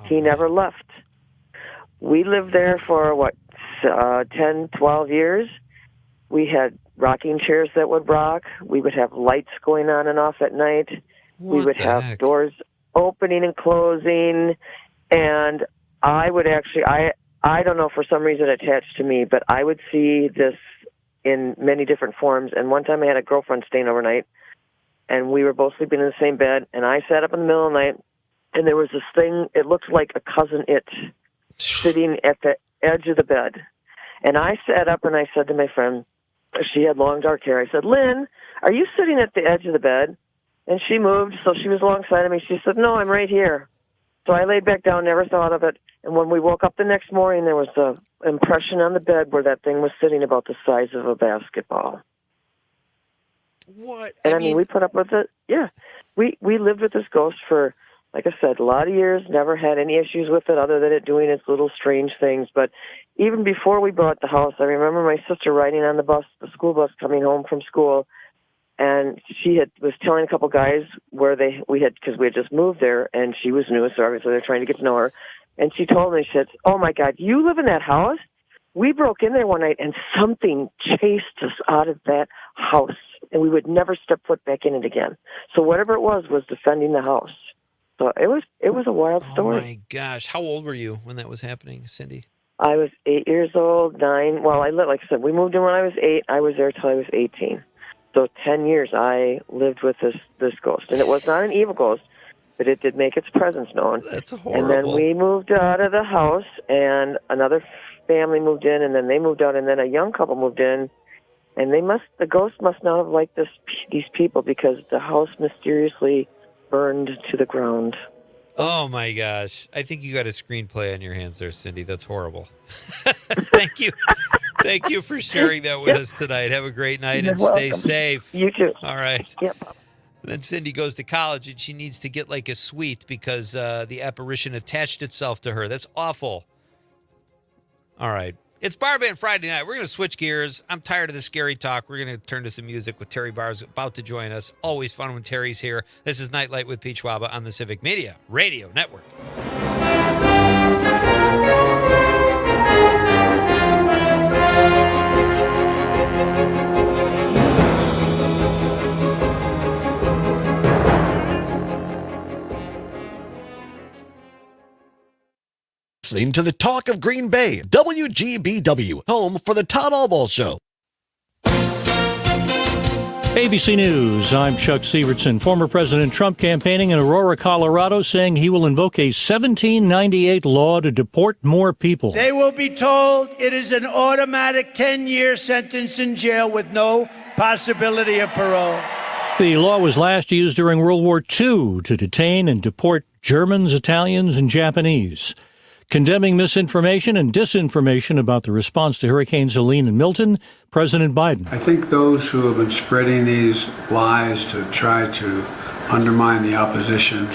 He never left. We lived there for, 10, 12 years. We had rocking chairs that would rock. We would have lights going on and off at night. We would have doors opening and closing. And I would actually, I don't know, for some reason attached to me, but I would see this in many different forms. And one time I had a girlfriend staying overnight, and we were both sleeping in the same bed, and I sat up in the middle of the night, and there was this thing, it looked like a cousin it, sitting at the edge of the bed. And I sat up and I said to my friend, she had long dark hair, I said, "Lynn, are you sitting at the edge of the bed?" And she moved, so she was alongside of me. She said, "No, I'm right here." So I laid back down, never thought of it. And when we woke up the next morning, there was an impression on the bed where that thing was sitting about the size of a basketball. What? And I mean, we put up with it. Yeah. We lived with this ghost for, like I said, a lot of years, never had any issues with it other than it doing its little strange things. But even before we bought the house, I remember my sister riding on the school bus coming home from school, and she was telling a couple guys where because we had just moved there, and she was new, so obviously they're trying to get to know her. And she told me, she said, "Oh my God, you live in that house? We broke in there one night, and something chased us out of that house, and we would never step foot back in it again. So whatever it was defending the house." So it was a wild story. Oh my gosh. How old were you when that was happening, Cindy? I was 8 years old, 9. Well, like I said, we moved in when I was 8. I was there till I was 18. So 10 years I lived with this ghost. And it was not an evil ghost, but it did make its presence known. That's horrible. And then we moved out of the house, and another family moved in, and then they moved out, and then a young couple moved in. And the ghost must not have liked these people because the house mysteriously burned to the ground. Oh my gosh. I think you got a screenplay on your hands there, Cindy. That's horrible. Thank you. Thank you for sharing that with us tonight. Have a great night and stay safe. You too. All right. Yep. And then Cindy goes to college and she needs to get like a suite because the apparition attached itself to her. That's awful. All right. It's Barr Band Friday night. We're going to switch gears. I'm tired of the scary talk. We're going to turn to some music with Terry Barr's about to join us. Always fun when Terry's here. This is Night Light with Pete Schwaba on the Civic Media Radio Network. Listening to the Talk of Green Bay, WGBW, home for the Todd Allball Show. ABC News, I'm Chuck Sievertson. Former President Trump campaigning in Aurora, Colorado, saying he will invoke a 1798 law to deport more people. They will be told it is an automatic 10-year sentence in jail with no possibility of parole. The law was last used during World War II to detain and deport Germans, Italians, and Japanese. Condemning misinformation and disinformation about the response to Hurricanes Helene and Milton, President Biden. I think those who have been spreading these lies to try to undermine the opposition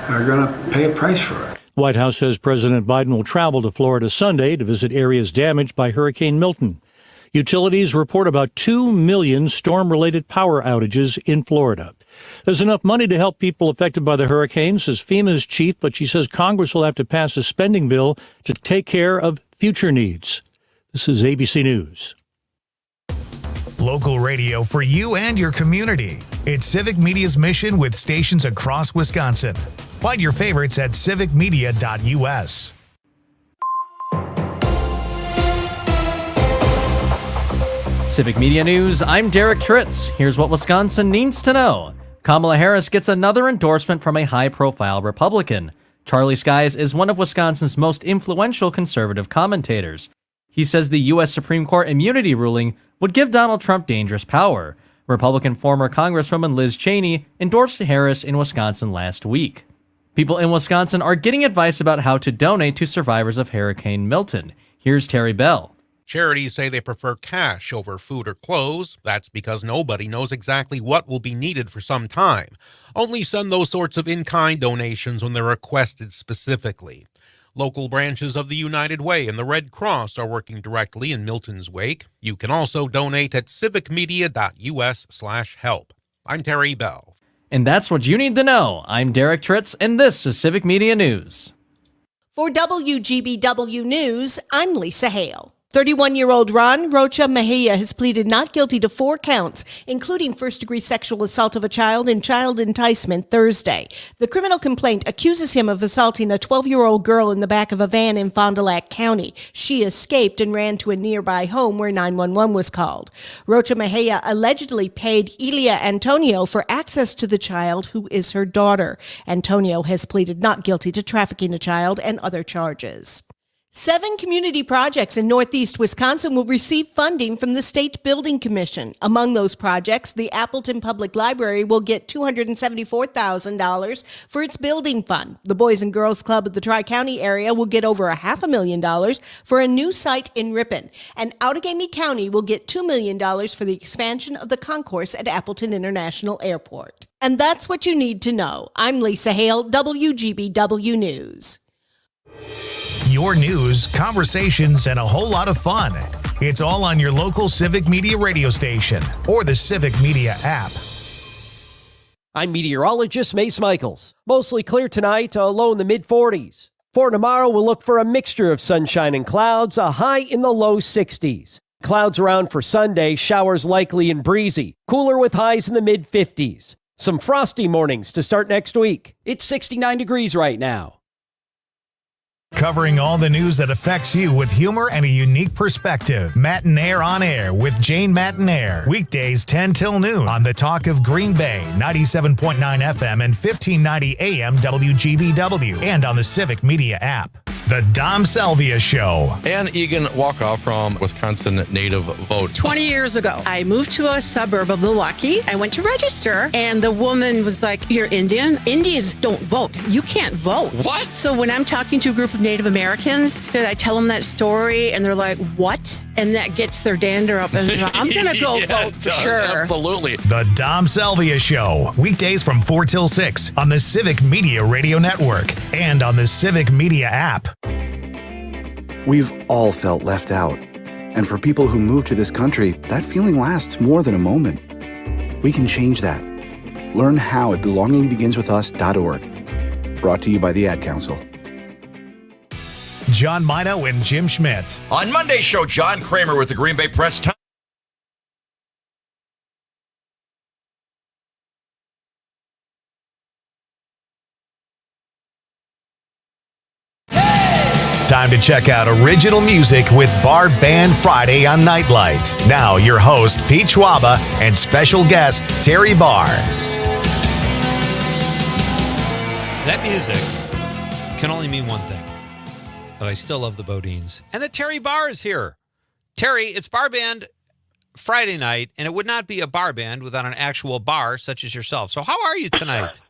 are going to pay a price for it. White House says President Biden will travel to Florida Sunday to visit areas damaged by Hurricane Milton. Utilities report about 2 million storm-related power outages in Florida. There's enough money to help people affected by the hurricane, says FEMA's chief, but she says Congress will have to pass a spending bill to take care of future needs. This is ABC News. Local radio for you and your community. It's Civic Media's mission with stations across Wisconsin. Find your favorites at civicmedia.us. Civic Media News, I'm Derek Tritz. Here's what Wisconsin needs to know. Kamala Harris gets another endorsement from a high-profile Republican. Charlie Skies is one of Wisconsin's most influential conservative commentators. He says the U.S. Supreme Court immunity ruling would give Donald Trump dangerous power. Republican former Congresswoman Liz Cheney endorsed Harris in Wisconsin last week. People in Wisconsin are getting advice about how to donate to survivors of Hurricane Milton. Here's Terry Bell. Charities say they prefer cash over food or clothes. That's because nobody knows exactly what will be needed for some time. Only send those sorts of in-kind donations when they're requested specifically. Local branches of the United Way and the Red Cross are working directly in Milton's wake. You can also donate at civicmedia.us/help. I'm Terry Bell. And that's what you need to know. I'm Derek Tritz, and this is Civic Media News. For WGBW News, I'm Lisa Hale. 31-year-old Ron Rocha Mejia has pleaded not guilty to 4 counts, including first-degree sexual assault of a child and child enticement Thursday. The criminal complaint accuses him of assaulting a 12-year-old girl in the back of a van in Fond du Lac County. She escaped and ran to a nearby home where 911 was called. Rocha Mejia allegedly paid Elia Antonio for access to the child, who is her daughter. Antonio has pleaded not guilty to trafficking a child and other charges. 7 community projects in Northeast Wisconsin will receive funding from the State Building Commission. Among those projects, the Appleton Public Library will get $274,000 for its building fund. The Boys and Girls Club of the Tri-County area will get over $500,000 for a new site in Ripon. And Outagamie County will get $2 million for the expansion of the concourse at Appleton International Airport. And that's what you need to know. I'm Lisa Hale, WGBW News. Your news, conversations, and a whole lot of fun. It's all on your local Civic Media radio station or the Civic Media app. I'm meteorologist Mace Michaels. Mostly clear tonight, a low in the mid-40s. For tomorrow, we'll look for a mixture of sunshine and clouds, a high in the low 60s. Clouds around for Sunday, showers likely and breezy. Cooler with highs in the mid-50s. Some frosty mornings to start next week. It's 69 degrees right now. Covering all the news that affects you with humor and a unique perspective. Matinaire on Air with Jane Matinaire. Weekdays 10 till noon on the Talk of Green Bay, 97.9 FM and 1590 AM WGBW, and on the Civic Media app. The Dom Salvia Show. Ann Egan Walkoff from Wisconsin Native Vote. 20 years ago, I moved to a suburb of Milwaukee. I went to register, and the woman was like, "You're Indian? Indians don't vote. You can't vote." What? So when I'm talking to a group of Native Americans, I tell them that story, and they're like, "What?" And that gets their dander up, and I'm going to go vote for sure. Absolutely. The Dom Salvia Show. Weekdays from 4 till 6 on the Civic Media Radio Network and on the Civic Media app. We've all felt left out. And for people who move to this country, that feeling lasts more than a moment. We can change that. Learn how at belongingbeginswithus.org. Brought to you by the Ad Council. John Mino and Jim Schmidt. On Monday's show, John Kramer with the Green Bay Press Time. Time to check out original music with Barr Band Friday on Nite Lite. Now, your host, Pete Schwaba, and special guest, Terry Barr. That music can only mean one thing, that I still love the Bodines, and that Terry Barr is here. Terry, it's Barr Band Friday night, and it would not be a bar band without an actual bar such as yourself. So how are you tonight?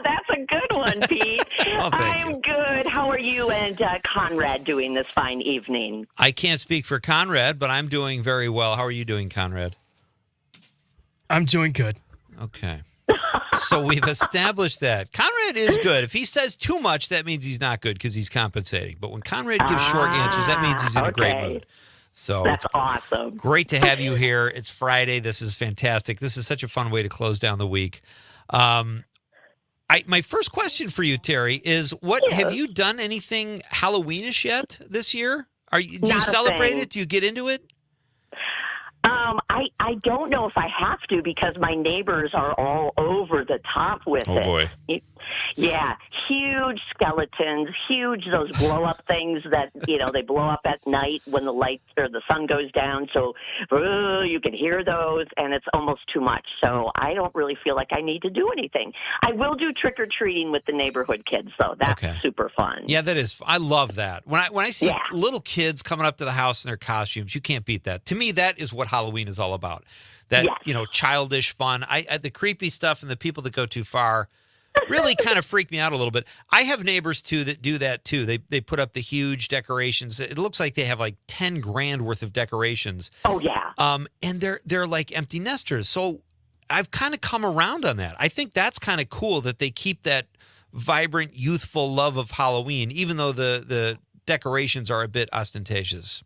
That's a good one, Pete. I'm good. How are you and Conrad doing this fine evening? I can't speak for Conrad, but I'm doing very well. How are you doing, Conrad? I'm doing good. Okay. So we've established that. Conrad is good. If he says too much, that means he's not good because he's compensating. But when Conrad gives short answers, that means he's in a great mood. So that's awesome. Great to have you here. It's Friday. This is fantastic. This is such a fun way to close down the week. My first question for you, Terry, is have you done anything Halloweenish yet this year? Do you celebrate it? Do you get into it? I don't know if I have to because my neighbors are all over the top with it. Oh, boy. Yeah, huge skeletons, huge those blow up things that they blow up at night when the lights or the sun goes down. So you can hear those, and it's almost too much. So I don't really feel like I need to do anything. I will do trick or treating with the neighborhood kids, though. That's super fun. Yeah, that is. I love that. When I see little kids coming up to the house in their costumes, you can't beat that. To me, that is what Halloween is all about. That childish fun. I the creepy stuff and the people that go too far really kind of freak me out a little bit. I have neighbors too that do that too. They put up the huge decorations. It looks like they have like 10 grand worth of decorations. Oh yeah. And they're like empty nesters. So I've kind of come around on that. I think that's kind of cool that they keep that vibrant, youthful love of Halloween, even though the decorations are a bit ostentatious.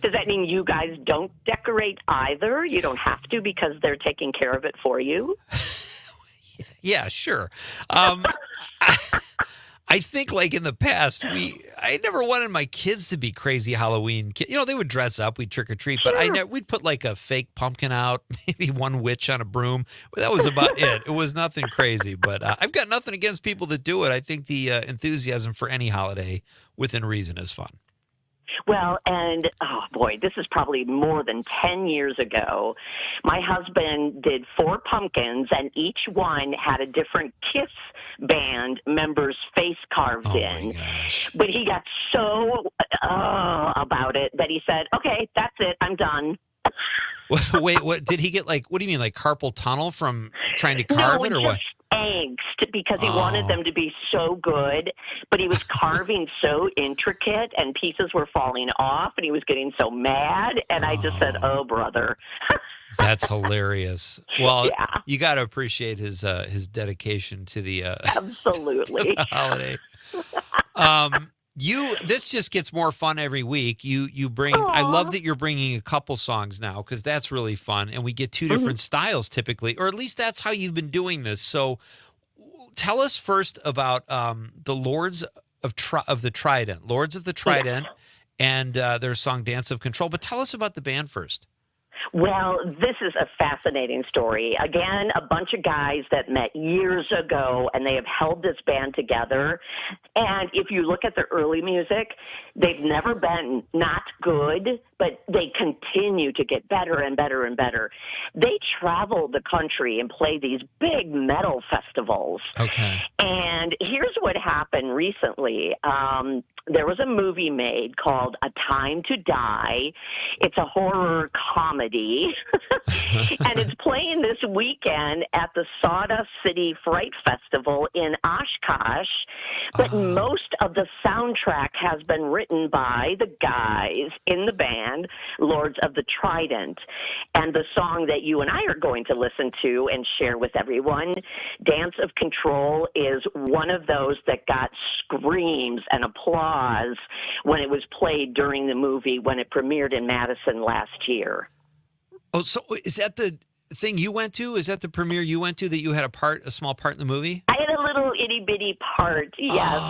Does that mean you guys don't decorate either? You don't have to because they're taking care of it for you? Yeah, sure. I think like in the past, I never wanted my kids to be crazy Halloween. They would dress up, we'd trick or treat, but we'd put like a fake pumpkin out, maybe one witch on a broom. That was about it. It was nothing crazy, but I've got nothing against people that do it. I think the enthusiasm for any holiday within reason is fun. Well, and oh boy, this is probably more than 10 years ago. My husband did 4 pumpkins, and each one had a different Kiss band member's face carved in. But he got so about it that he said, "Okay, that's it. I'm done." Wait, what did he get? Like, what do you mean, like carpal tunnel from trying to carve it, or what? Angst because he wanted them to be so good, but he was carving so intricate and pieces were falling off and he was getting so mad. And I just said, "Oh, brother." That's hilarious. Well, you got to appreciate his dedication to the absolutely to the holiday. This just gets more fun every week. You bring. Aww. I love that you're bringing a couple songs now because that's really fun, and we get 2 different styles typically, or at least that's how you've been doing this. So, tell us first about the Lords of the Trident, Lords of the Trident, and their song "Dance of Control." But tell us about the band first. Well, this is a fascinating story. Again, a bunch of guys that met years ago, and they have held this band together. And if you look at their early music, they've never been not good, but they continue to get better and better and better. They travel the country and play these big metal festivals. Okay. And here's what happened recently. There was a movie made called A Time to Die. It's a horror comedy, and it's playing this weekend at the Sawdust City Fright Festival in Oshkosh, but most of the soundtrack has been written by the guys in the band, Lords of the Trident. And the song that you and I are going to listen to and share with everyone, Dance of Control, is one of those that got screams and applause when it was played during the movie when it premiered in Madison last year. Oh, so is that the thing you went to? Is that the premiere you went to that you had a small part in the movie? I had a little itty bitty part, yes.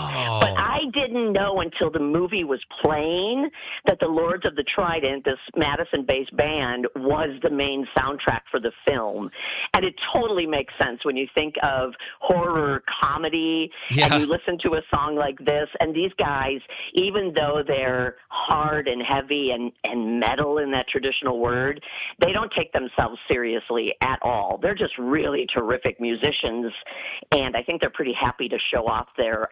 But I didn't know until the movie was playing that the Lords of the Trident, this Madison-based band, was the main soundtrack for the film. And it totally makes sense when you think of horror comedy and you listen to a song like this. And these guys, even though they're hard and heavy and metal in that traditional word, they don't take themselves seriously at all. They're just really terrific musicians, and I think they're pretty happy to show off their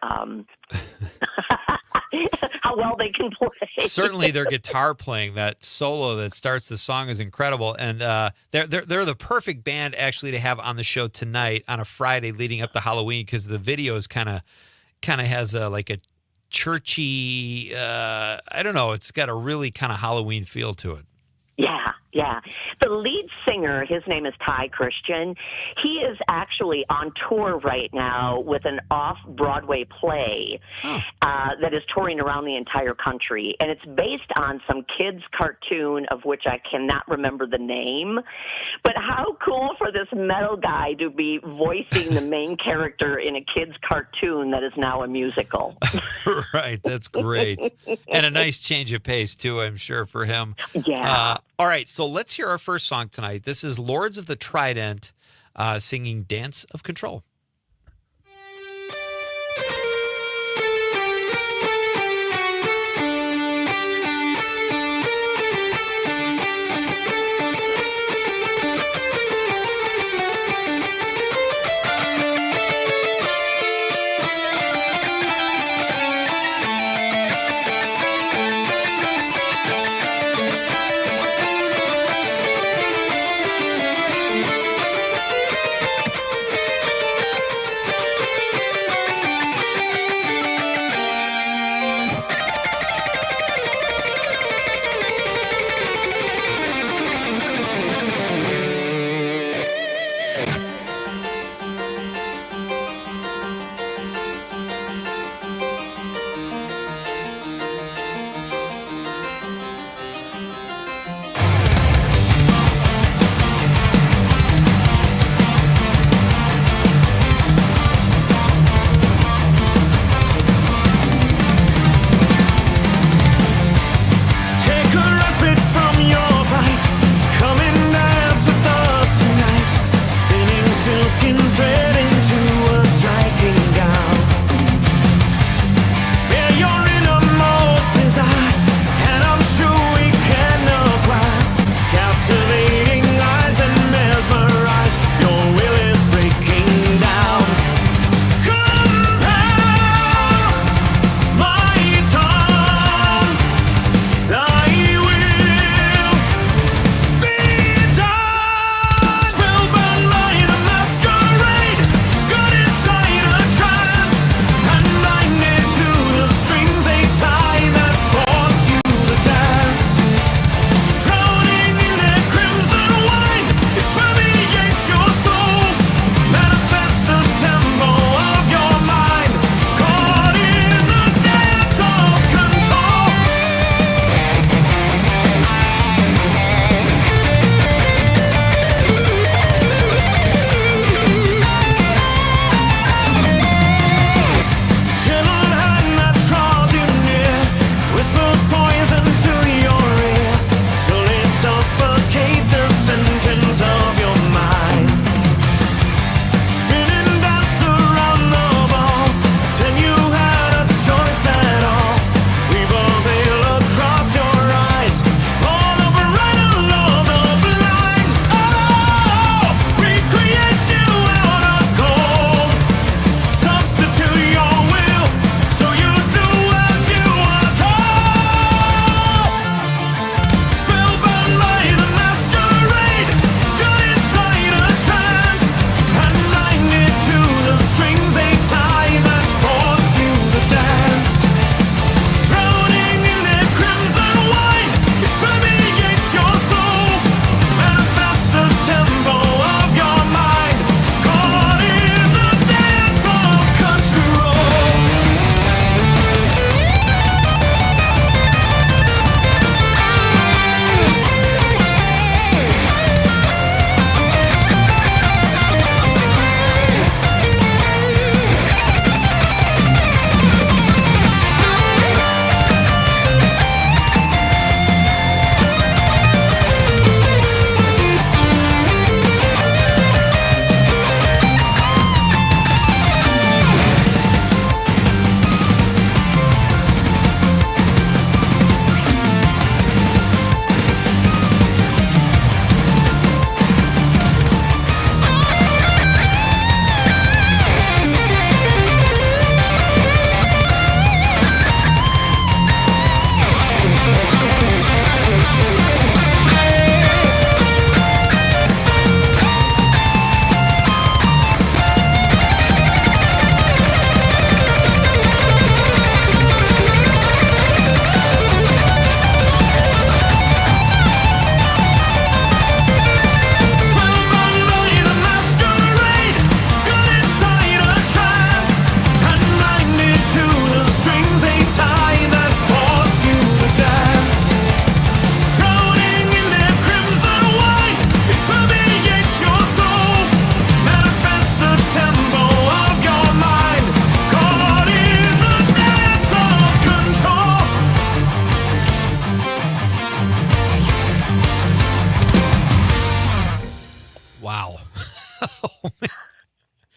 how well they can play. Certainly, their guitar playing, that solo that starts the song, is incredible, and they're the perfect band actually to have on the show tonight on a Friday leading up to Halloween, because the video is kind of has like a churchy, I don't know, it's got a really kind of Halloween feel to it. Yeah. The lead singer, his name is Ty Christian. He is actually on tour right now with an off-Broadway play that is touring around the entire country. And it's based on some kids' cartoon of which I cannot remember the name. But how cool for this metal guy to be voicing the main character in a kids' cartoon that is now a musical. Right, that's great. And a nice change of pace, too, I'm sure, for him. Yeah. All right, So let's hear our first song tonight. This is Lords of the Trident singing Dance of Control.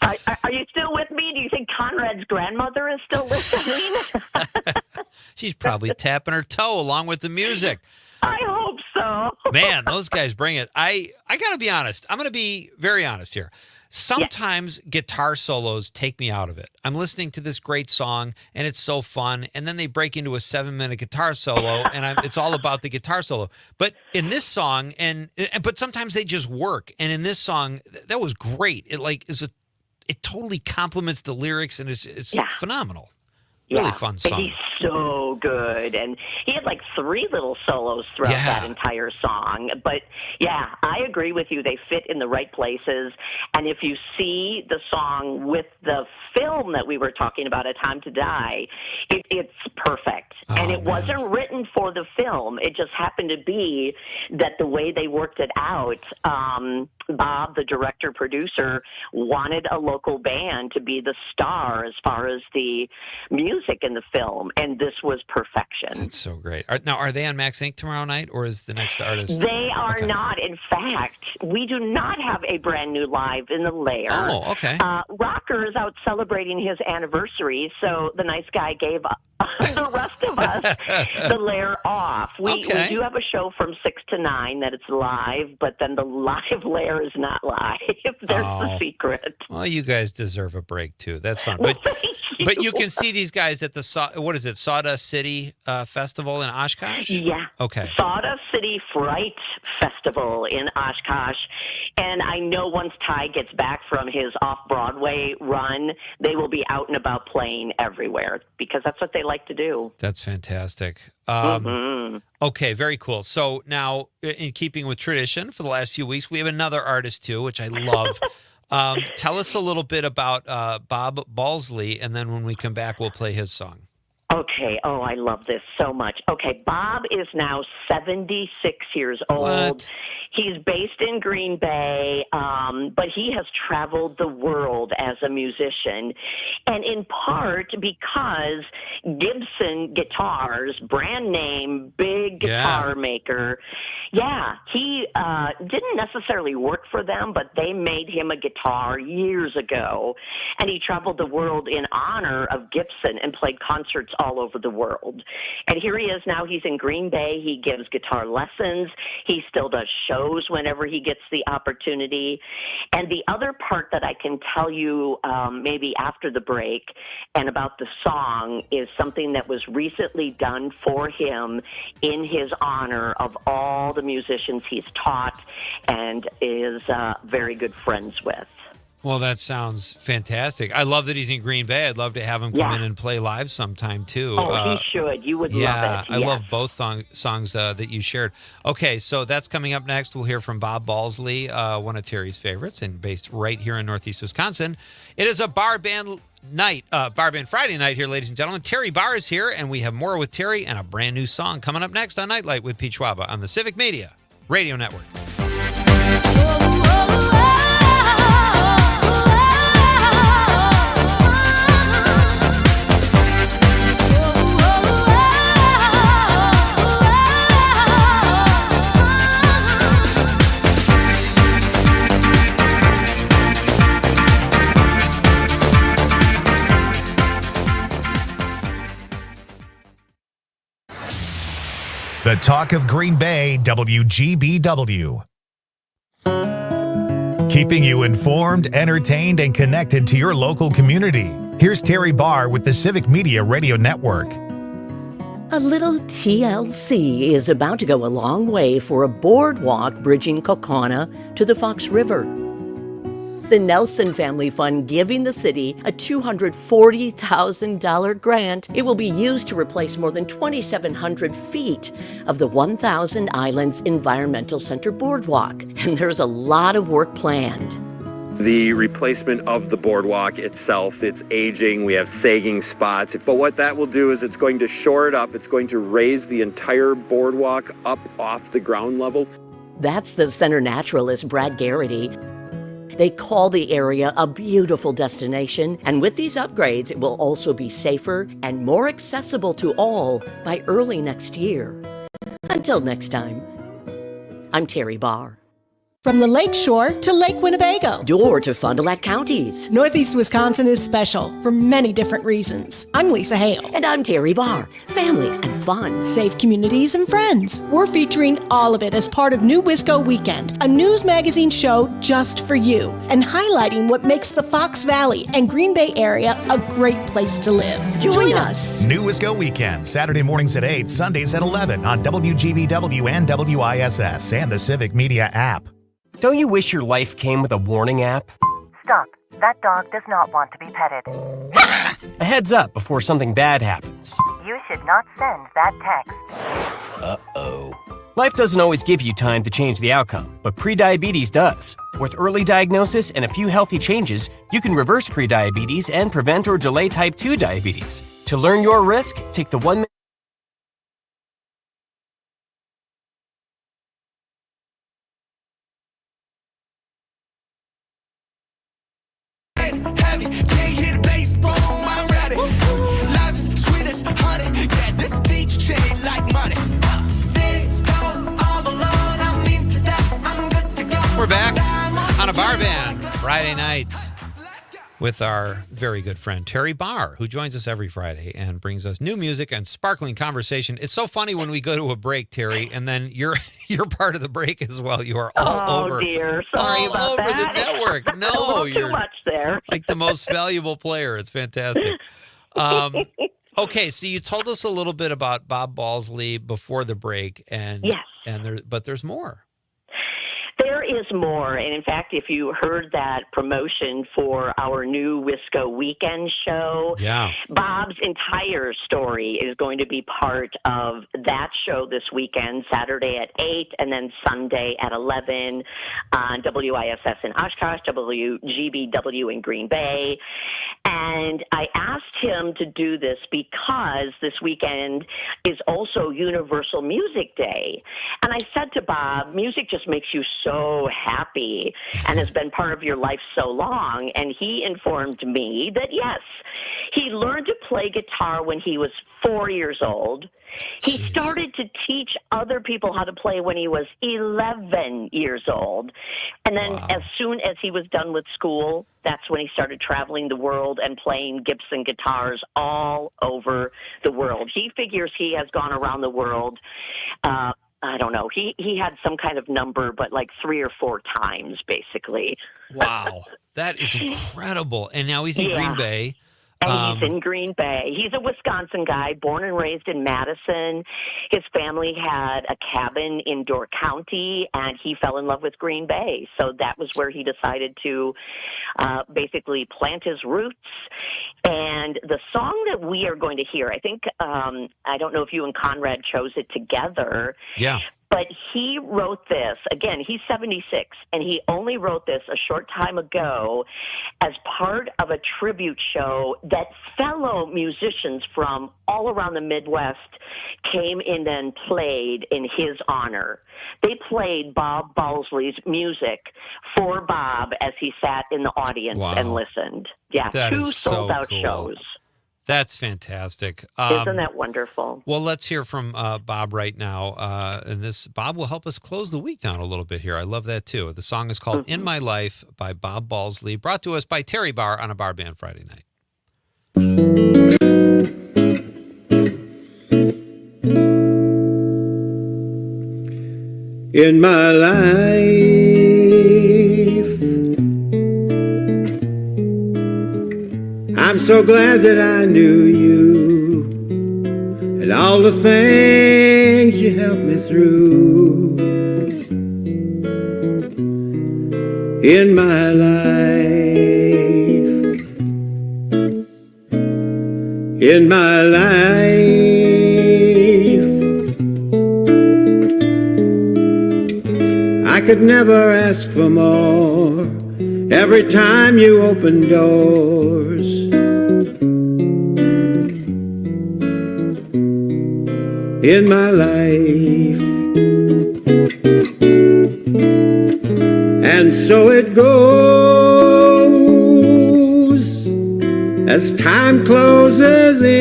Are you still with me? Do you think Conrad's grandmother is still listening? She's probably tapping her toe along with the music. I hope so. Man, those guys bring it. I got to be honest. I'm going to be very honest here. Sometimes guitar solos take me out of it. I'm listening to this great song, and it's so fun, and then they break into a 7-minute guitar solo, and it's all about the guitar solo. But in this song, but sometimes they just work. And in this song, that was great. It totally complements the lyrics, and it's phenomenal. Really fun song. And he's so good. And he had like 3 little solos throughout that entire song. But yeah, I agree with you. They fit in the right places. And if you see the song with the film that we were talking about, A Time to Die, it's perfect. And it wasn't written for the film. It just happened to be that the way they worked it out, Bob, the director-producer, wanted a local band to be the star as far as the music in the film, and this was perfection. That's so great. Now, are they on Max Inc. tomorrow night, or is the next artist? They are not. In fact, we do not have a brand new live in the Lair. Oh, okay. Rocker is out celebrating his anniversary, so the nice guy gave the rest of us the Lair off. We do have a show from 6 to 9 that it's live, but then the live Lair is not live. There's the secret. Well, you guys deserve a break too. That's fun. But you can see these guys at the Sawdust City Festival in Oshkosh? Yeah. Okay. Sawdust City Fright Festival in Oshkosh. And I know once Ty gets back from his off-Broadway run, they will be out and about playing everywhere because that's what they like to do. That's fantastic. Okay, very cool. So now, in keeping with tradition, for the last few weeks, we have another artist too, which I love. Tell us a little bit about Bob Balsley, and then when we come back, we'll play his song. Okay. Oh, I love this so much. Okay, Bob is now 76 years old. What? He's based in Green Bay, but he has traveled the world as a musician, and in part because Gibson Guitars, brand name, big guitar maker, he didn't necessarily work for them, but they made him a guitar years ago, and he traveled the world in honor of Gibson and played concerts all over the world. And here he is now. He's in Green Bay. He gives guitar lessons. He still does shows whenever he gets the opportunity. And the other part that I can tell you maybe after the break and about the song is something that was recently done for him in his honor of all the musicians he's taught and is very good friends with. Well, that sounds fantastic. I love that he's in Green Bay. I'd love to have him come in and play live sometime, too. Oh, he should. You would love it. I love both songs that you shared. Okay, so that's coming up next. We'll hear from Bob Balsley, one of Terry's favorites, and based right here in Northeast Wisconsin. It is a Barr Band night, Barr Band Friday night here, ladies and gentlemen. Terry Barr is here, and we have more with Terry and a brand new song coming up next on Nightlight with Pete Schwaba on the Civic Media Radio Network. The Talk of Green Bay, WGBW. Keeping you informed, entertained, and connected to your local community. Here's Terry Barr with the Civic Media Radio Network. A little TLC is about to go a long way for a boardwalk bridging Kaukauna to the Fox River. The Nelson Family Fund giving the city a $240,000 grant. It will be used to replace more than 2,700 feet of the 1,000 Islands Environmental Center boardwalk. And there's a lot of work planned. The replacement of the boardwalk itself, it's aging, we have sagging spots. But what that will do is it's going to shore it up. It's going to raise the entire boardwalk up off the ground level. That's the center naturalist, Brad Garrity. They call the area a beautiful destination, and with these upgrades, it will also be safer and more accessible to all by early next year. Until next time, I'm Terry Barr. From the Lake Shore to Lake Winnebago. Door to Fond du Lac counties. Northeast Wisconsin is special for many different reasons. I'm Lisa Hale. And I'm Terry Barr. Family and fun. Safe communities and friends. We're featuring all of it as part of New Wisco Weekend, a news magazine show just for you, and highlighting what makes the Fox Valley and Green Bay area a great place to live. Join us. New Wisco Weekend, Saturday mornings at 8, Sundays at 11 on WGBW and WISS and the Civic Media app. Don't you wish your life came with a warning app? Stop. That dog does not want to be petted. A heads up before something bad happens. You should not send that text. Uh-oh. Life doesn't always give you time to change the outcome, but prediabetes does. With early diagnosis and a few healthy changes, you can reverse prediabetes and prevent or delay type 2 diabetes. To learn your risk, take the 1 minute. We're back on a Barr Band Friday night with our very good friend Terry Barr, who joins us every Friday and brings us new music and sparkling conversation. It's so funny when we go to a break, Terry, and then you're part of the break as well. You are all over. Oh dear, sorry about over that. the network. No, A little you're too much there. like the most valuable player. It's fantastic. Okay, so you told us a little bit about Bob Balsley before the break, and Yes. but there's more. There is more. And in fact, if you heard that promotion for our new Wisco Weekend show, Bob's entire story is going to be part of that show this weekend, Saturday at 8 and then Sunday at 11 on WISS in Oshkosh, WGBW in Green Bay. And I asked him to do this because this weekend is also Universal Music Day. And I said to Bob, music just makes you so happy and has been part of your life so long. And he informed me that, yes, he learned to play guitar when he was 4 years old. He started to teach other people how to play when he was 11 years old. And then as soon as he was done with school, that's when he started traveling the world and playing Gibson guitars all over the world. He figures he has gone around the world, I don't know. He had some kind of number, but like 3 or 4 times, basically. Wow. That is incredible. And now he's in Green Bay. And he's in Green Bay. He's a Wisconsin guy, born and raised in Madison. His family had a cabin in Door County, and he fell in love with Green Bay. So that was where he decided to basically plant his roots. And the song that we are going to hear, I think, I don't know if you and Conrad chose it together. Yeah. But he wrote this, again, he's 76, and he only wrote this a short time ago as part of a tribute show that fellow musicians from all around the Midwest came in and played in his honor. They played Bob Balsley's music for Bob as he sat in the audience and listened. Yeah, That 2 is so sold-out cool. shows. That's fantastic. Isn't that wonderful? Well, let's hear from Bob right now. And Bob will help us close the week down a little bit here. I love that too. The song is called In My Life by Bob Balsley, brought to us by Terry Barr on a Barr Band Friday night. In my life, I'm so glad that I knew you and all the things you helped me through. In my life, in my life, I could never ask for more. Every time you open doors, in my life. And so it goes as time closes in,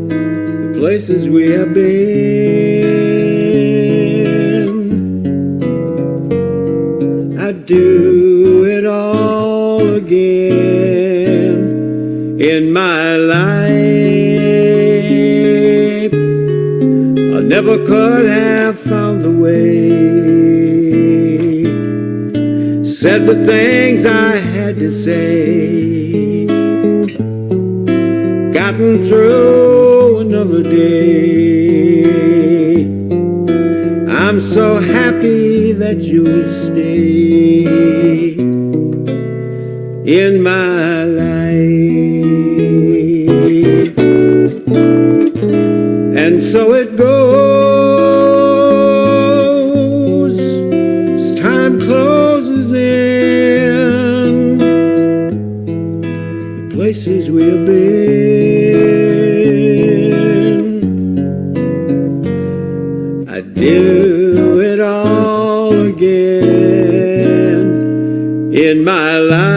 the places we have been. do it all again in my life. I never could have found the way, said the things I had to say, gotten through another day. I'm so happy that you'll stay in my life. And so it goes as time closes in, the places we have been. I do it all again in my life.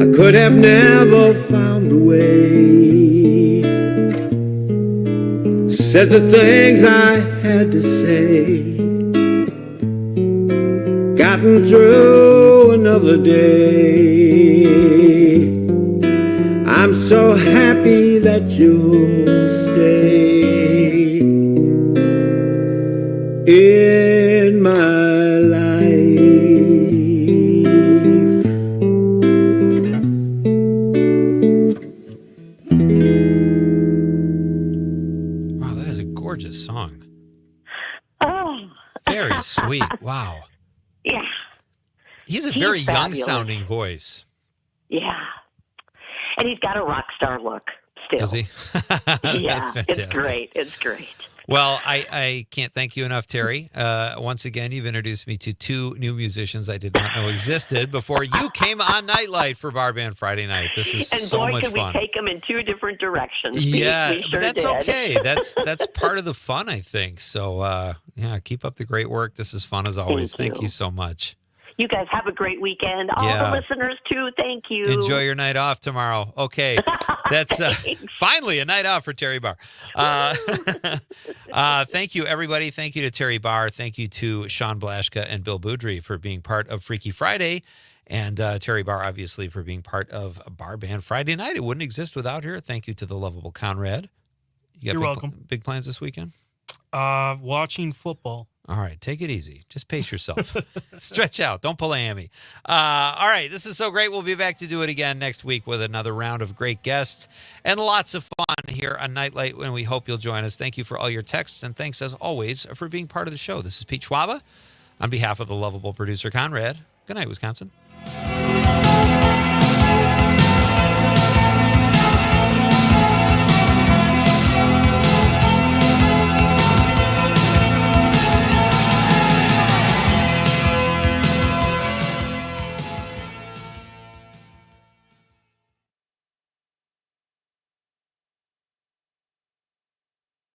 I could have never found the way, said the things I had to say, gotten through another day. I'm so happy that you'll stay in my life. Wow, that is a gorgeous song. Oh. Very sweet. Wow. Yeah. He's a He's very young fabulous. sounding voice. Yeah. And he's got a rock star look still. Does he? Yeah, That's it's fantastic. great. It's great. Well, I can't thank you enough, Terry. Once again, you've introduced me to two new musicians I did not know existed before you came on Nightlight for Bar Band Friday night. This is And so boy, much could fun. we take them in two different directions. Yeah, we but sure that's did. okay. That's part of the fun, I think. So, yeah, keep up the great work. This is fun as always. Thank you so much. You guys have a great weekend. All Yeah. the listeners, too. Thank you. Enjoy your night off tomorrow. Okay. That's finally a night off for Terry Barr. Thank you, everybody. Thank you to Terry Barr. Thank you to Sean Blaschka and Bill Boudry for being part of Freaky Friday. And Terry Barr, obviously, for being part of Bar Band Friday night. It wouldn't exist without her. Thank you to the lovable Conrad. You got You're big, welcome. Big plans this weekend? Watching football. All right, take it easy. Just pace yourself. Stretch out. Don't pull a hammy. All right, this is so great. We'll be back to do it again next week with another round of great guests and lots of fun here on Nightlight, and we hope you'll join us. Thank you for all your texts, and thanks, as always, for being part of the show. This is Pete Schwaba on behalf of the lovable producer, Conrad. Good night, Wisconsin.